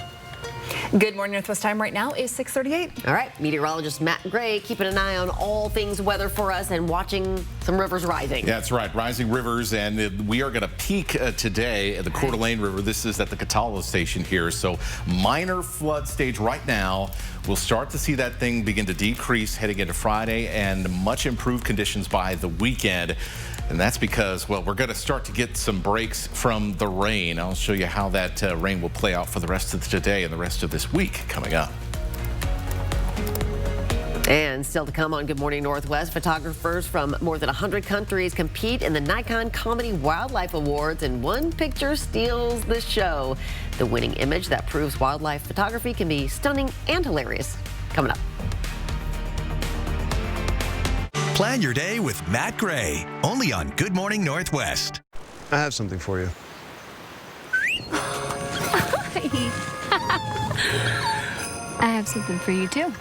Speaker 1: Good morning. Northwest time right now is 6:38.
Speaker 3: All right, meteorologist Matt Gray keeping an eye on all things weather for us and watching some rivers rising.
Speaker 5: Yeah, that's right, rising rivers, and we are going to peak today at the Coeur d'Alene River. This is at the Catala station here, so minor flood stage right now. We'll start to see that thing begin to decrease heading into Friday, and much improved conditions by the weekend. And that's because, well, we're going to start to get some breaks from the rain. I'll show you how that rain will play out for the rest of today and the rest of this week coming up.
Speaker 3: And still to come on Good Morning Northwest, photographers from more than 100 countries compete in the Nikon Comedy Wildlife Awards, and one picture steals the show. The winning image that proves wildlife photography can be stunning and hilarious. Coming up.
Speaker 12: Plan your day with Matt Gray, only on Good Morning Northwest.
Speaker 11: I have something for you.
Speaker 2: I have something for you too.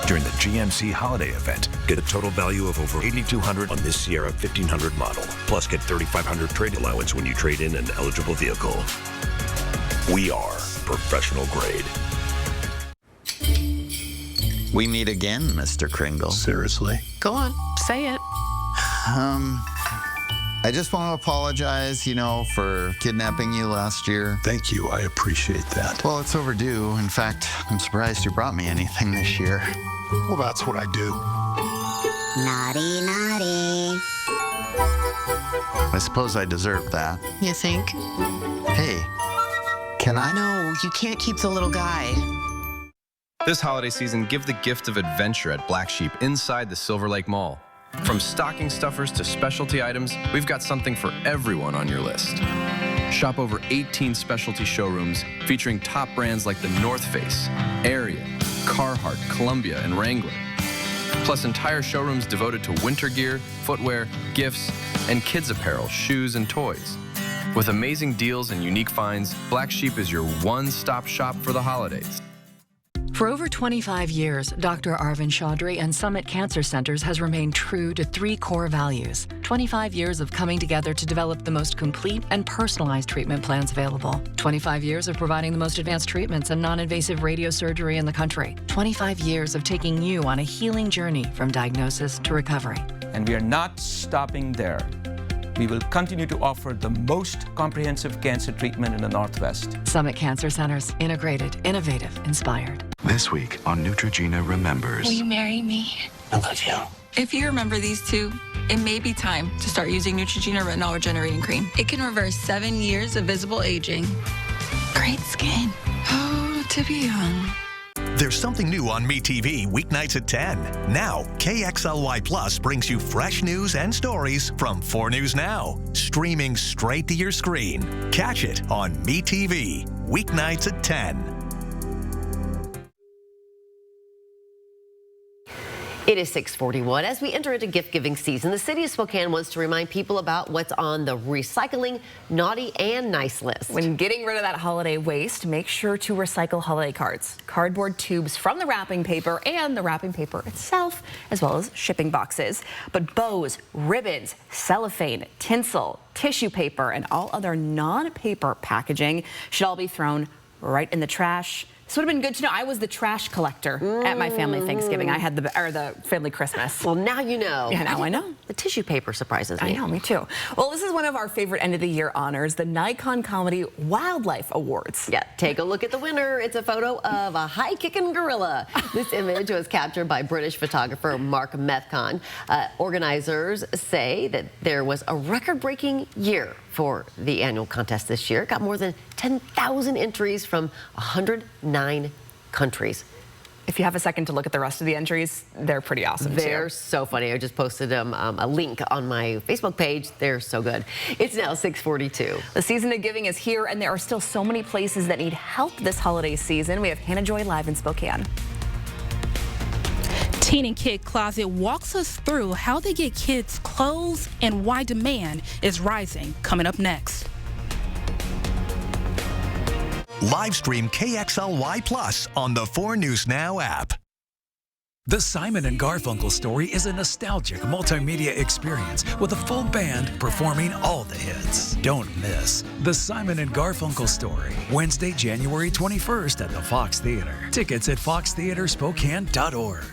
Speaker 14: During the GMC holiday event, get a total value of over $8,200 on this Sierra 1500 model. Plus, get $3,500 trade allowance when you trade in an eligible vehicle. We are professional grade.
Speaker 15: We meet again, Mr. Kringle.
Speaker 11: Seriously?
Speaker 15: Go on, say it. I just want to apologize, for kidnapping you last year.
Speaker 11: Thank you. I appreciate that.
Speaker 15: Well, it's overdue. In fact, I'm surprised you brought me anything this year.
Speaker 11: Well, that's what I do.
Speaker 15: Naughty, naughty. I suppose I deserve that.
Speaker 16: You think?
Speaker 15: Hey, can I?
Speaker 16: No, you can't keep the little guy.
Speaker 17: This holiday season, give the gift of adventure at Black Sheep inside the Silver Lake Mall. From stocking stuffers to specialty items, we've got something for everyone on your list. Shop over 18 specialty showrooms featuring top brands like the North Face, Area, Carhartt, Columbia, and Wrangler. Plus entire showrooms devoted to winter gear, footwear, gifts, and kids apparel, shoes, and toys. With amazing deals and unique finds, Black Sheep is your one-stop shop for the holidays.
Speaker 23: For over 25 years, Dr. Arvind Chaudhry and Summit Cancer Centers has remained true to 3 core values. 25 years of coming together to develop the most complete and personalized treatment plans available. 25 years of providing the most advanced treatments and non-invasive radiosurgery in the country. 25 years of taking you on a healing journey from diagnosis to recovery.
Speaker 24: And we are not stopping there. We will continue to offer the most comprehensive cancer treatment in the Northwest.
Speaker 23: Summit Cancer Centers, integrated, innovative, inspired.
Speaker 14: This week on Neutrogena Remembers.
Speaker 25: Will you marry me?
Speaker 14: I love you.
Speaker 25: If you remember these two, it may be time to start using Neutrogena Retinol Regenerating Cream. It can reverse 7 years of visible aging. Great skin. Oh, to be young.
Speaker 12: There's something new on MeTV weeknights at 10. Now, KXLY Plus brings you fresh news and stories from 4 News Now, streaming straight to your screen. Catch it on MeTV weeknights at 10.
Speaker 3: It is 6:41. As we enter into gift-giving season, the city of Spokane wants to remind people about what's on the recycling naughty and nice list.
Speaker 1: When getting rid of that holiday waste, make sure to recycle holiday cards, cardboard tubes from the wrapping paper and the wrapping paper itself, as well as shipping boxes. But bows, ribbons, cellophane, tinsel, tissue paper, and all other non-paper packaging should all be thrown right in the trash. This would have been good to know. I was the trash collector at my family Thanksgiving. I had the family Christmas.
Speaker 3: Well, now you know.
Speaker 1: Yeah, now I know.
Speaker 3: The tissue paper surprises me.
Speaker 1: I know, me too. Well, this is one of our favorite end of the year honors, the Nikon Comedy Wildlife Awards.
Speaker 3: Yeah, take a look at the winner. It's a photo of a high-kicking gorilla. This image was captured by British photographer Mark Methcon. Organizers say that there was a record-breaking year for the annual contest this year. It got more than 10,000 entries from 109 countries.
Speaker 1: If you have a second to look at the rest of the entries, they're pretty awesome too.
Speaker 3: They're so funny. I just posted a link on my Facebook page. They're so good. It's now 6:42.
Speaker 1: The season of giving is here, and there are still so many places that need help this holiday season. We have Hannah Joy live in Spokane.
Speaker 27: Teen and Kid Closet walks us through how they get kids clothes and why demand is rising. Coming up next.
Speaker 12: Live stream KXLY Plus on the 4 News Now app.
Speaker 13: The Simon & Garfunkel story is a nostalgic multimedia experience with a full band performing all the hits. Don't miss The Simon & Garfunkel story, Wednesday, January 21st at the Fox Theater. Tickets at foxtheaterspokane.org.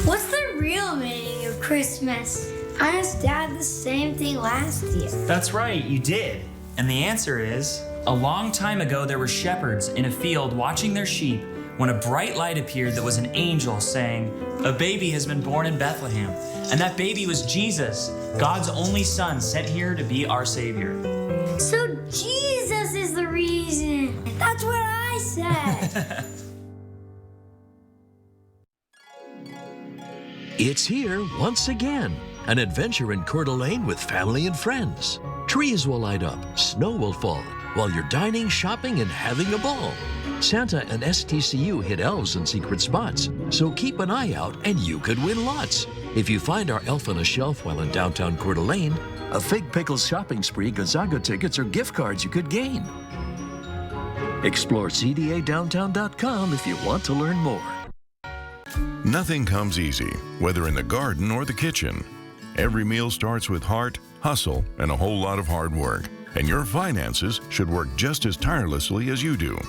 Speaker 9: What's the real meaning of Christmas? I asked Dad the same thing last year.
Speaker 28: That's right, you did. And the answer is, a long time ago there were shepherds in a field watching their sheep
Speaker 4: when a bright light appeared that was an angel saying, "A baby has been born in Bethlehem." And that baby was Jesus, God's only son, sent here to be our Savior.
Speaker 9: So Jesus is the reason. That's what I said.
Speaker 14: It's here once again. An adventure in Coeur d'Alene with family and friends. Trees will light up, snow will fall, while you're dining, shopping, and having a ball. Santa and STCU hit elves in secret spots, so keep an eye out and you could win lots. If you find our elf on a shelf while in downtown Coeur d'Alene, a Fig Pickles shopping spree, Gonzaga tickets, or gift cards you could gain. Explore cdadowntown.com if you want to learn more.
Speaker 18: Nothing comes easy, whether in the garden or the kitchen. Every meal starts with heart, hustle, and a whole lot of hard work. And your finances should work just as tirelessly as you do.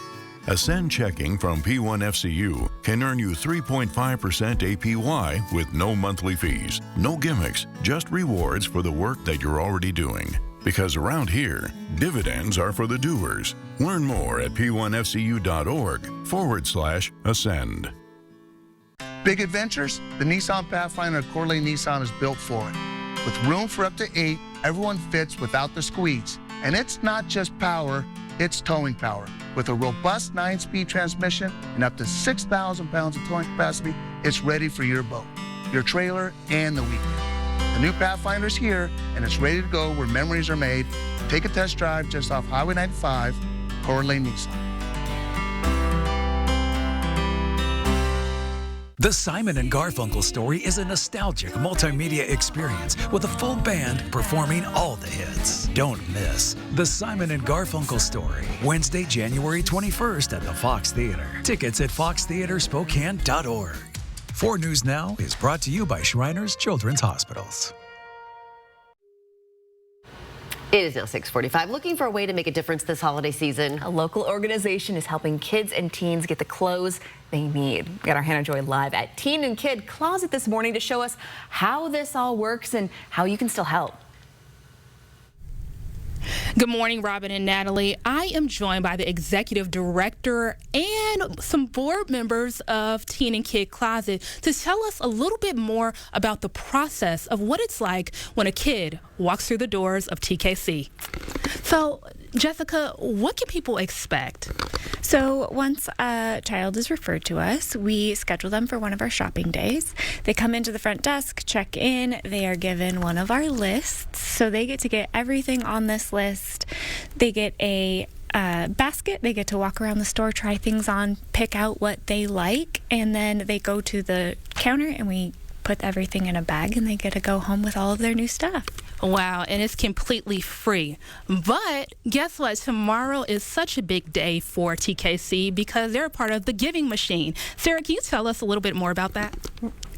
Speaker 18: Ascend Checking from P1FCU can earn you 3.5% APY with no monthly fees, no gimmicks, just rewards for the work that you're already doing. Because around here, dividends are for the doers. Learn more at p1fcu.org/ascend.
Speaker 19: Big adventures? The Nissan Pathfinder Coeur d'Alene Nissan is built for it. With room for up to 8, everyone fits without the squeeze. And it's not just power, it's towing power. With a robust 9-speed transmission and up to 6,000 pounds of towing capacity, it's ready for your boat, your trailer, and the weekend. The new Pathfinder's here, and it's ready to go where memories are made. Take a test drive just off Highway 95, Coeur d'Alene Nissan.
Speaker 13: The Simon & Garfunkel story is a nostalgic multimedia experience with a full band performing all the hits. Don't miss The Simon & Garfunkel story, Wednesday, January 21st at the Fox Theater. Tickets at foxtheaterspokane.org. 4 News Now is brought to you by Shriners Children's Hospitals.
Speaker 3: It is now 6:45. Looking for a way to make a difference this holiday season?
Speaker 1: A local organization is helping kids and teens get the clothes they need. We got our Hannah Joy live at Teen and Kid Closet this morning to show us how this all works and how you can still help.
Speaker 27: Good morning, Robin and Natalie. I am joined by the executive director and some board members of Teen and Kid Closet to tell us a little bit more about the process of what it's like when a kid walks through the doors of TKC. So, Jessica, what can people expect?
Speaker 20: So once a child is referred to us, we schedule them for one of our shopping days. They come into the front desk, check in. They are given one of our lists. So they get to get everything on this list. They get a basket. They get to walk around the store, try things on, pick out what they like, and then they go to the counter and we put everything in a bag and they get to go home with all of their new stuff.
Speaker 27: Wow, and it's completely free. But guess what? Tomorrow is such a big day for TKC because they're a part of the Giving Machine. Sarah, can you tell us a little bit more about that?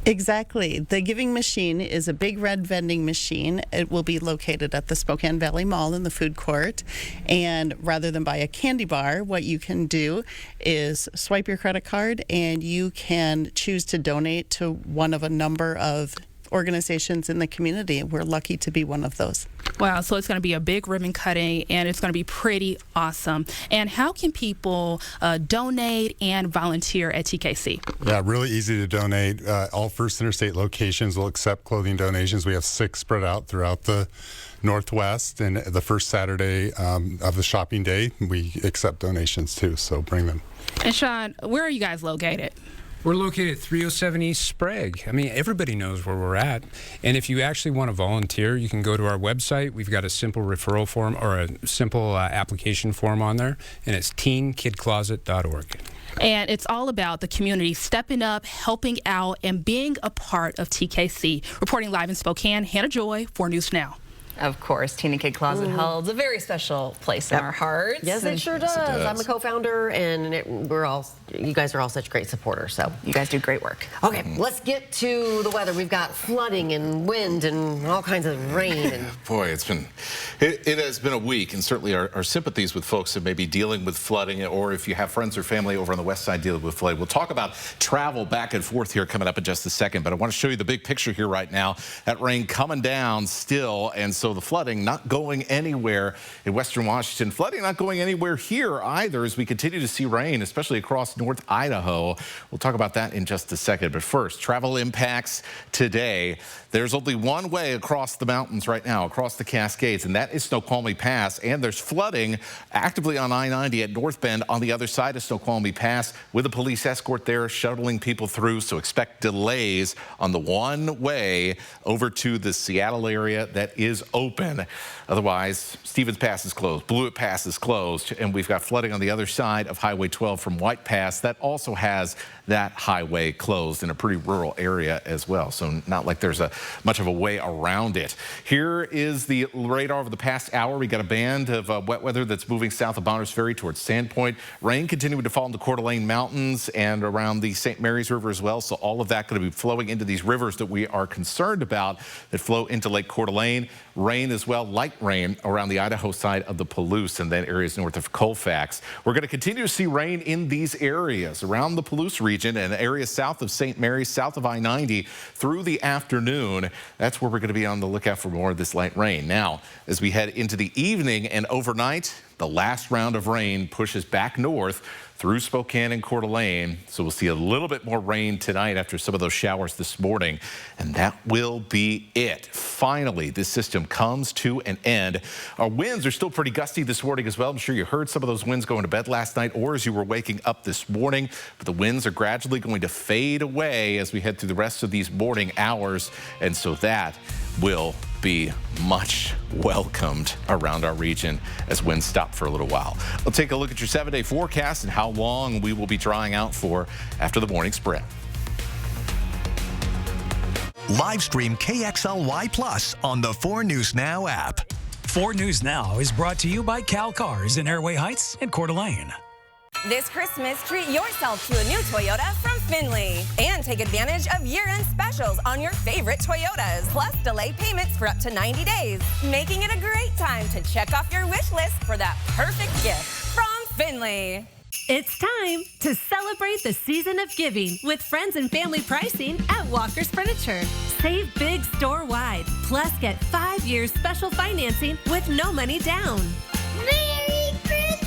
Speaker 21: Exactly. The Giving Machine is a big red vending machine. It will be located at the Spokane Valley Mall in the food court. And rather than buy a candy bar, what you can do is swipe your credit card and you can choose to donate to one of a number of organizations in the community. We're lucky to be one of those.
Speaker 27: Wow, so it's going to be a big ribbon cutting and it's going to be pretty awesome. And how can people donate and volunteer at TKC?
Speaker 22: Yeah, really easy to donate. All First Interstate locations will accept clothing donations. We have 6 spread out throughout the Northwest, and the first Saturday of the shopping day, we accept donations too, so bring them.
Speaker 27: And Sean, where are you guys located?
Speaker 26: We're located at 307 East Sprague. I mean, everybody knows where we're at. And if you actually want to volunteer, you can go to our website. We've got a simple referral form or a simple application form on there, and it's teenkidcloset.org.
Speaker 27: And it's all about the community stepping up, helping out, and being a part of TKC. Reporting live in Spokane, Hannah Joy, 4 News Now.
Speaker 1: Of course, Teen and Kid Closet holds a very special place in our hearts.
Speaker 3: Yes, it sure does. I'm a co-founder, and you guys are all such great supporters. So
Speaker 1: you guys do great work.
Speaker 3: Okay, let's get to the weather. We've got flooding and wind and all kinds of rain. And
Speaker 5: boy, it has been a week, and certainly our sympathies with folks that may be dealing with flooding, or if you have friends or family over on the west side dealing with flooding. We'll talk about travel back and forth here coming up in just a second, but I want to show you the big picture here right now. That rain coming down still, and So the flooding not going anywhere in western Washington. Flooding not going anywhere here either as we continue to see rain, especially across North Idaho. We'll talk about that in just a second. But first, travel impacts today. There's only one way across the mountains right now, across the Cascades, and that is Snoqualmie Pass. And there's flooding actively on I-90 at North Bend on the other side of Snoqualmie Pass with a police escort there shuttling people through. So expect delays on the one way over to the Seattle area that is open. Otherwise, Stevens Pass is closed, Blewett Pass is closed, and we've got flooding on the other side of Highway 12 from White Pass. That also has that highway closed in a pretty rural area as well. So not like there's much of a way around it. Here is the radar over the past hour. We got a band of wet weather that's moving south of Bonners Ferry towards Sandpoint. Rain continuing to fall in the Coeur d'Alene Mountains and around the St. Mary's River as well. So all of that going to be flowing into these rivers that we are concerned about that flow into Lake Coeur d'Alene. Rain as well, light rain around the Idaho side of the Palouse and then areas north of Colfax. We're going to continue to see rain in these areas around the Palouse region and areas south of St. Mary's, south of I-90 through the afternoon. That's where we're going to be on the lookout for more of this light rain. Now, as we head into the evening and overnight, the last round of rain pushes back north through Spokane and Coeur d'Alene. So we'll see a little bit more rain tonight after some of those showers this morning. And that will be it. Finally, this system comes to an end. Our winds are still pretty gusty this morning as well. I'm sure you heard some of those winds going to bed last night or as you were waking up this morning. But the winds are gradually going to fade away as we head through the rest of these morning hours. And so that will be much welcomed around our region as winds stop for a little while. We'll take a look at your 7-day forecast and how long we will be drying out for after the morning spread.
Speaker 12: Live stream KXLY Plus on the 4 News Now app.
Speaker 13: 4 News Now is brought to you by Cal Cars in Airway Heights and Coeur d'Alene.
Speaker 2: This Christmas, treat yourself to a new Toyota from Findlay. And take advantage of year-end specials on your favorite Toyotas. Plus, delay payments for up to 90 days. Making it a great time to check off your wish list for that perfect gift from Findlay.
Speaker 6: It's time to celebrate the season of giving with friends and family pricing at Walker's Furniture. Save big store-wide. Plus, get 5 years special financing with no money down.
Speaker 9: Merry Christmas!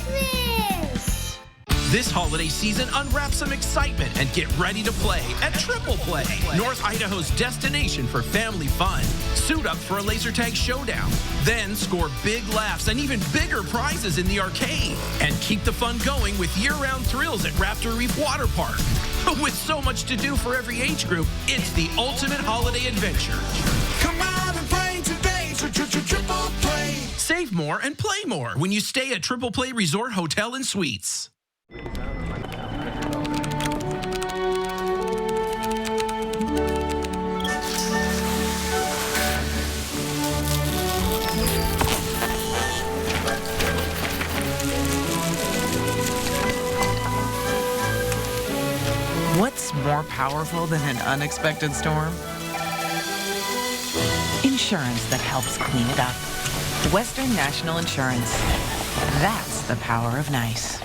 Speaker 7: This holiday season, unwrap some excitement and get ready to play at Triple Play, North Idaho's destination for family fun. Suit up for a laser tag showdown. Then score big laughs and even bigger prizes in the arcade. And keep the fun going with year-round thrills at Raptor Reef Water Park. With so much to do for every age group, it's the ultimate holiday adventure.
Speaker 8: Come out and play today, Triple Play.
Speaker 7: Save more and play more when you stay at Triple Play Resort Hotel and Suites.
Speaker 16: What's more powerful than an unexpected storm? Insurance that helps clean it up. Western National Insurance. That's the power of nice.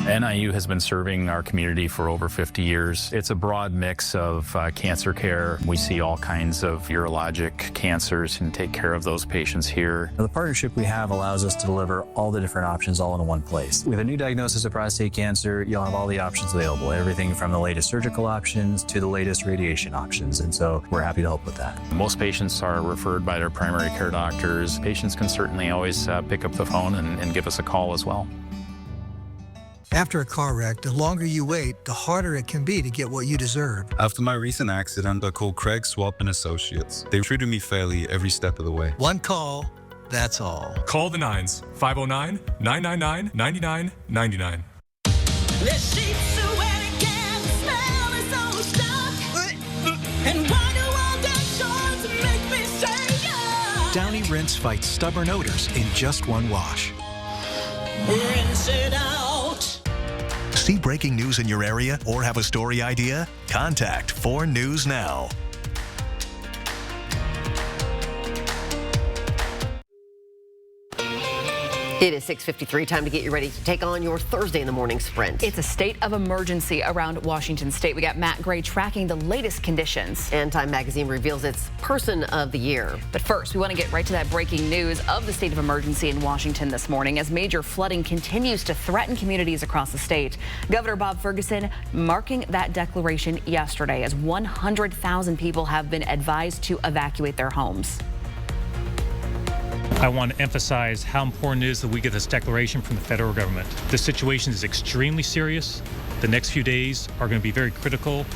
Speaker 10: NIU has been serving our community for over 50 years. It's a broad mix of cancer care. We see all kinds of urologic cancers and take care of those patients here.
Speaker 11: The partnership we have allows us to deliver all the different options all in one place. With a new diagnosis of prostate cancer, you'll have all the options available, everything from the latest surgical options to the latest radiation options, and so we're happy to help with that.
Speaker 10: Most patients are referred by their primary care doctors. Patients can certainly always pick up the phone and give us a call as well.
Speaker 15: After a car wreck, the longer you wait, the harder it can be to get what you deserve.
Speaker 28: After my recent accident, I called Craig Swap and Associates. They treated me fairly every step of the way.
Speaker 15: One call, that's all.
Speaker 29: Call the 9s, 509-999-9999.
Speaker 13: Downy Rinse fights stubborn odors in just one wash.
Speaker 8: Rinse it out.
Speaker 12: See breaking news in your area or have a story idea? Contact 4 News Now.
Speaker 3: It is 6:53, time to get you ready to take on your Thursday in the morning sprint.
Speaker 1: It's a state of emergency around Washington State. We got Matt Gray tracking the latest conditions.
Speaker 3: And Time Magazine reveals its Person of the Year.
Speaker 1: But first, we want to get right to that breaking news of the state of emergency in Washington this morning as major flooding continues to threaten communities across the state. Governor Bob Ferguson marking that declaration yesterday as 100,000 people have been advised to evacuate their homes.
Speaker 4: I want to emphasize how important it is that we get this declaration from the federal government. This situation is extremely serious. The next few days are going to be very critical.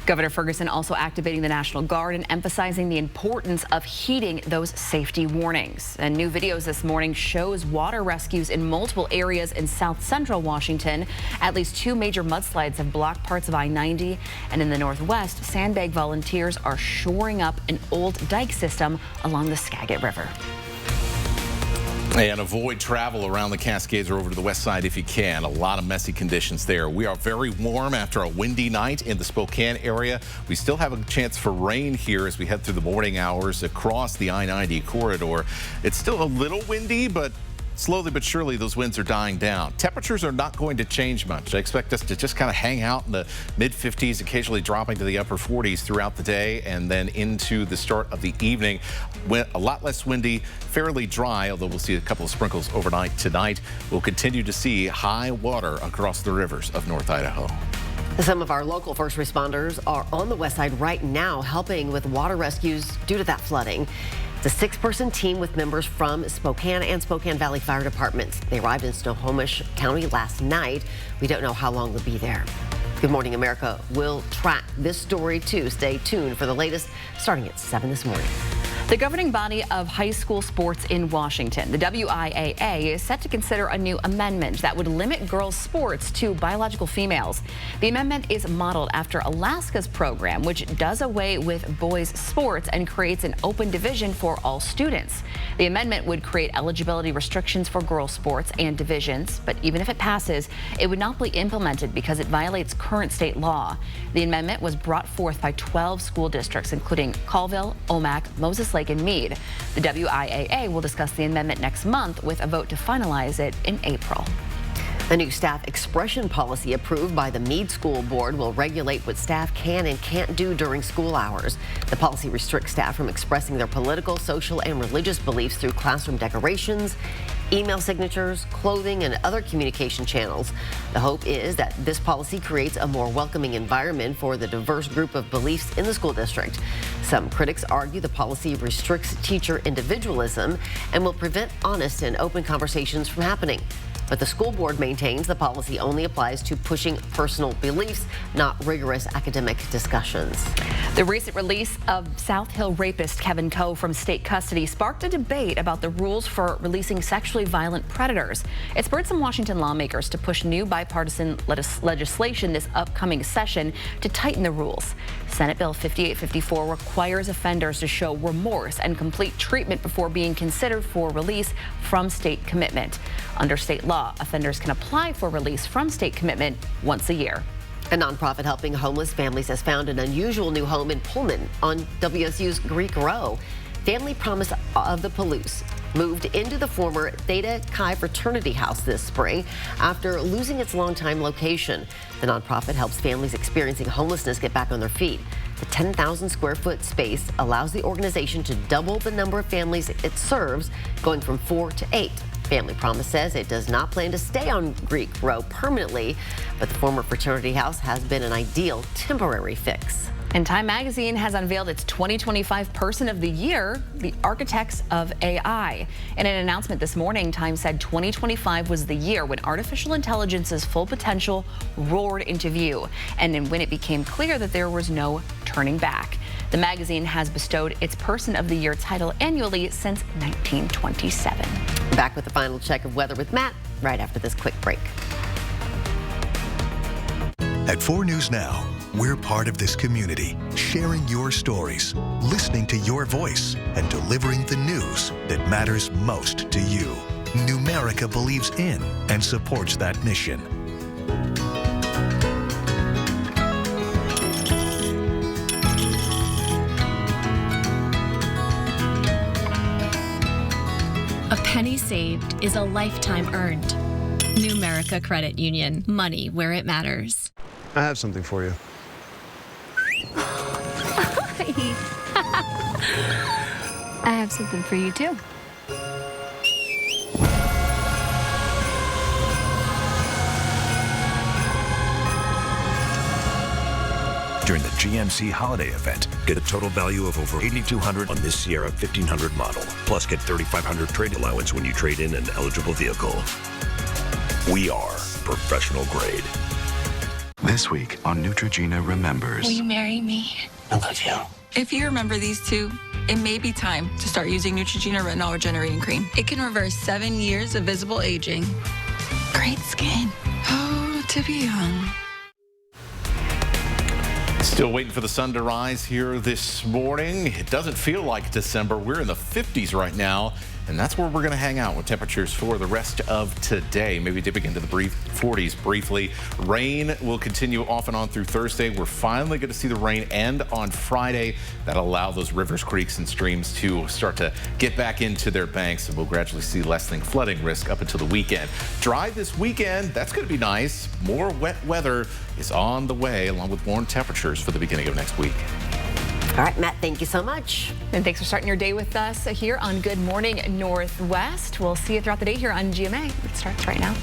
Speaker 1: Governor Ferguson also activating the National Guard and emphasizing the importance of heeding those safety warnings. And new videos this morning shows water rescues in multiple areas in south central Washington. At least 2 major mudslides have blocked parts of I-90. And in the northwest, sandbag volunteers are shoring up an old dike system along the Skagit River.
Speaker 5: And avoid travel around the Cascades or over to the west side if you can. A lot of messy conditions there. We are very warm after a windy night in the Spokane area. We still have a chance for rain here as we head through the morning hours across the I-90 corridor. It's still a little windy, but slowly but surely those winds are dying down. Temperatures are not going to change much. I expect us to just kind of hang out in the mid-50s, occasionally dropping to the upper 40s throughout the day and then into the start of the evening. A lot less windy, fairly dry, although we'll see a couple of sprinkles overnight tonight. We'll continue to see high water across the rivers of North Idaho.
Speaker 3: Some of our local first responders are on the west side right now helping with water rescues due to that flooding. It's a 6-person team with members from Spokane and Spokane Valley Fire Departments. They arrived in Snohomish County last night. We don't know how long they'll be there. Good Morning America will track this story too. Stay tuned for the latest starting at 7 this morning.
Speaker 1: The governing body of high school sports in Washington, the WIAA, is set to consider a new amendment that would limit girls' sports to biological females. The amendment is modeled after Alaska's program, which does away with boys' sports and creates an open division for all students. The amendment would create eligibility restrictions for girls' sports and divisions, but even if it passes, it would not be implemented because it violates current state law. The amendment was brought forth by 12 school districts, including Colville, Omak, Moses Lake, and Meade. The WIAA will discuss the amendment next month with a vote to finalize it in April.
Speaker 3: A new staff expression policy approved by the Meade School Board will regulate what staff can and can't do during school hours. The policy restricts staff from expressing their political, social, and religious beliefs through classroom decorations, email signatures, clothing, and other communication channels. The hope is that this policy creates a more welcoming environment for the diverse group of beliefs in the school district. Some critics argue the policy restricts teacher individualism and will prevent honest and open conversations from happening. But the school board maintains the policy only applies to pushing personal beliefs, not rigorous academic discussions.
Speaker 1: The recent release of South Hill rapist Kevin Coe from state custody sparked a debate about the rules for releasing sexually violent predators. It spurred some Washington lawmakers to push new bipartisan legislation this upcoming session to tighten the rules. Senate Bill 5854 requires offenders to show remorse and complete treatment before being considered for release from state commitment. Under state law, offenders can apply for release from state commitment once a year.
Speaker 3: A nonprofit helping homeless families has found an unusual new home in Pullman on WSU's Greek Row. Family Promise of the Palouse moved into the former Theta Chi fraternity house this spring after losing its longtime location. The nonprofit helps families experiencing homelessness get back on their feet. The 10,000 square foot space allows the organization to double the number of families it serves, going from 4 to 8. Family Promise says it does not plan to stay on Greek Row permanently, but the former fraternity house has been an ideal temporary fix.
Speaker 1: And Time Magazine has unveiled its 2025 Person of the Year, the Architects of AI. In an announcement this morning, Time said 2025 was the year when artificial intelligence's full potential roared into view, and when it became clear that there was no turning back. The magazine has bestowed its Person of the Year title annually since 1927.
Speaker 3: Back with the final check of weather with Matt right after this quick break.
Speaker 12: At 4 News Now, we're part of this community, sharing your stories, listening to your voice, and delivering the news that matters most to you. Numerica believes in and supports that mission.
Speaker 14: A penny saved is a lifetime earned. Numerica Credit Union. Money where it matters.
Speaker 17: I have something for you.
Speaker 18: I have something for you, too.
Speaker 19: During the GMC holiday event, get a total value of over $8,200 on this Sierra 1500 model. Plus, get $3,500 trade allowance when you trade in an eligible vehicle. We are professional grade.
Speaker 20: This week on Neutrogena Remembers.
Speaker 23: Will you marry me?
Speaker 20: I love you.
Speaker 23: If you remember these two, it may be time to start using Neutrogena Retinol Regenerating Cream. It can reverse 7 years of visible aging. Great skin. Oh, to be young.
Speaker 5: Still waiting for the sun to rise here this morning. It doesn't feel like December. We're in the 50s right now, and that's where we're going to hang out with temperatures for the rest of today. Maybe dipping into the 40s briefly. Rain will continue off and on through Thursday. We're finally going to see the rain end on Friday. That'll allow those rivers, creeks, and streams to start to get back into their banks, and we'll gradually see lessening flooding risk up until the weekend. Dry this weekend. That's going to be nice. More wet weather is on the way, along with warm temperatures for the beginning of next week.
Speaker 3: All right, Matt, thank you so much.
Speaker 1: And thanks for starting your day with us here on Good Morning Northwest. We'll see you throughout the day here on GMA. It starts right now.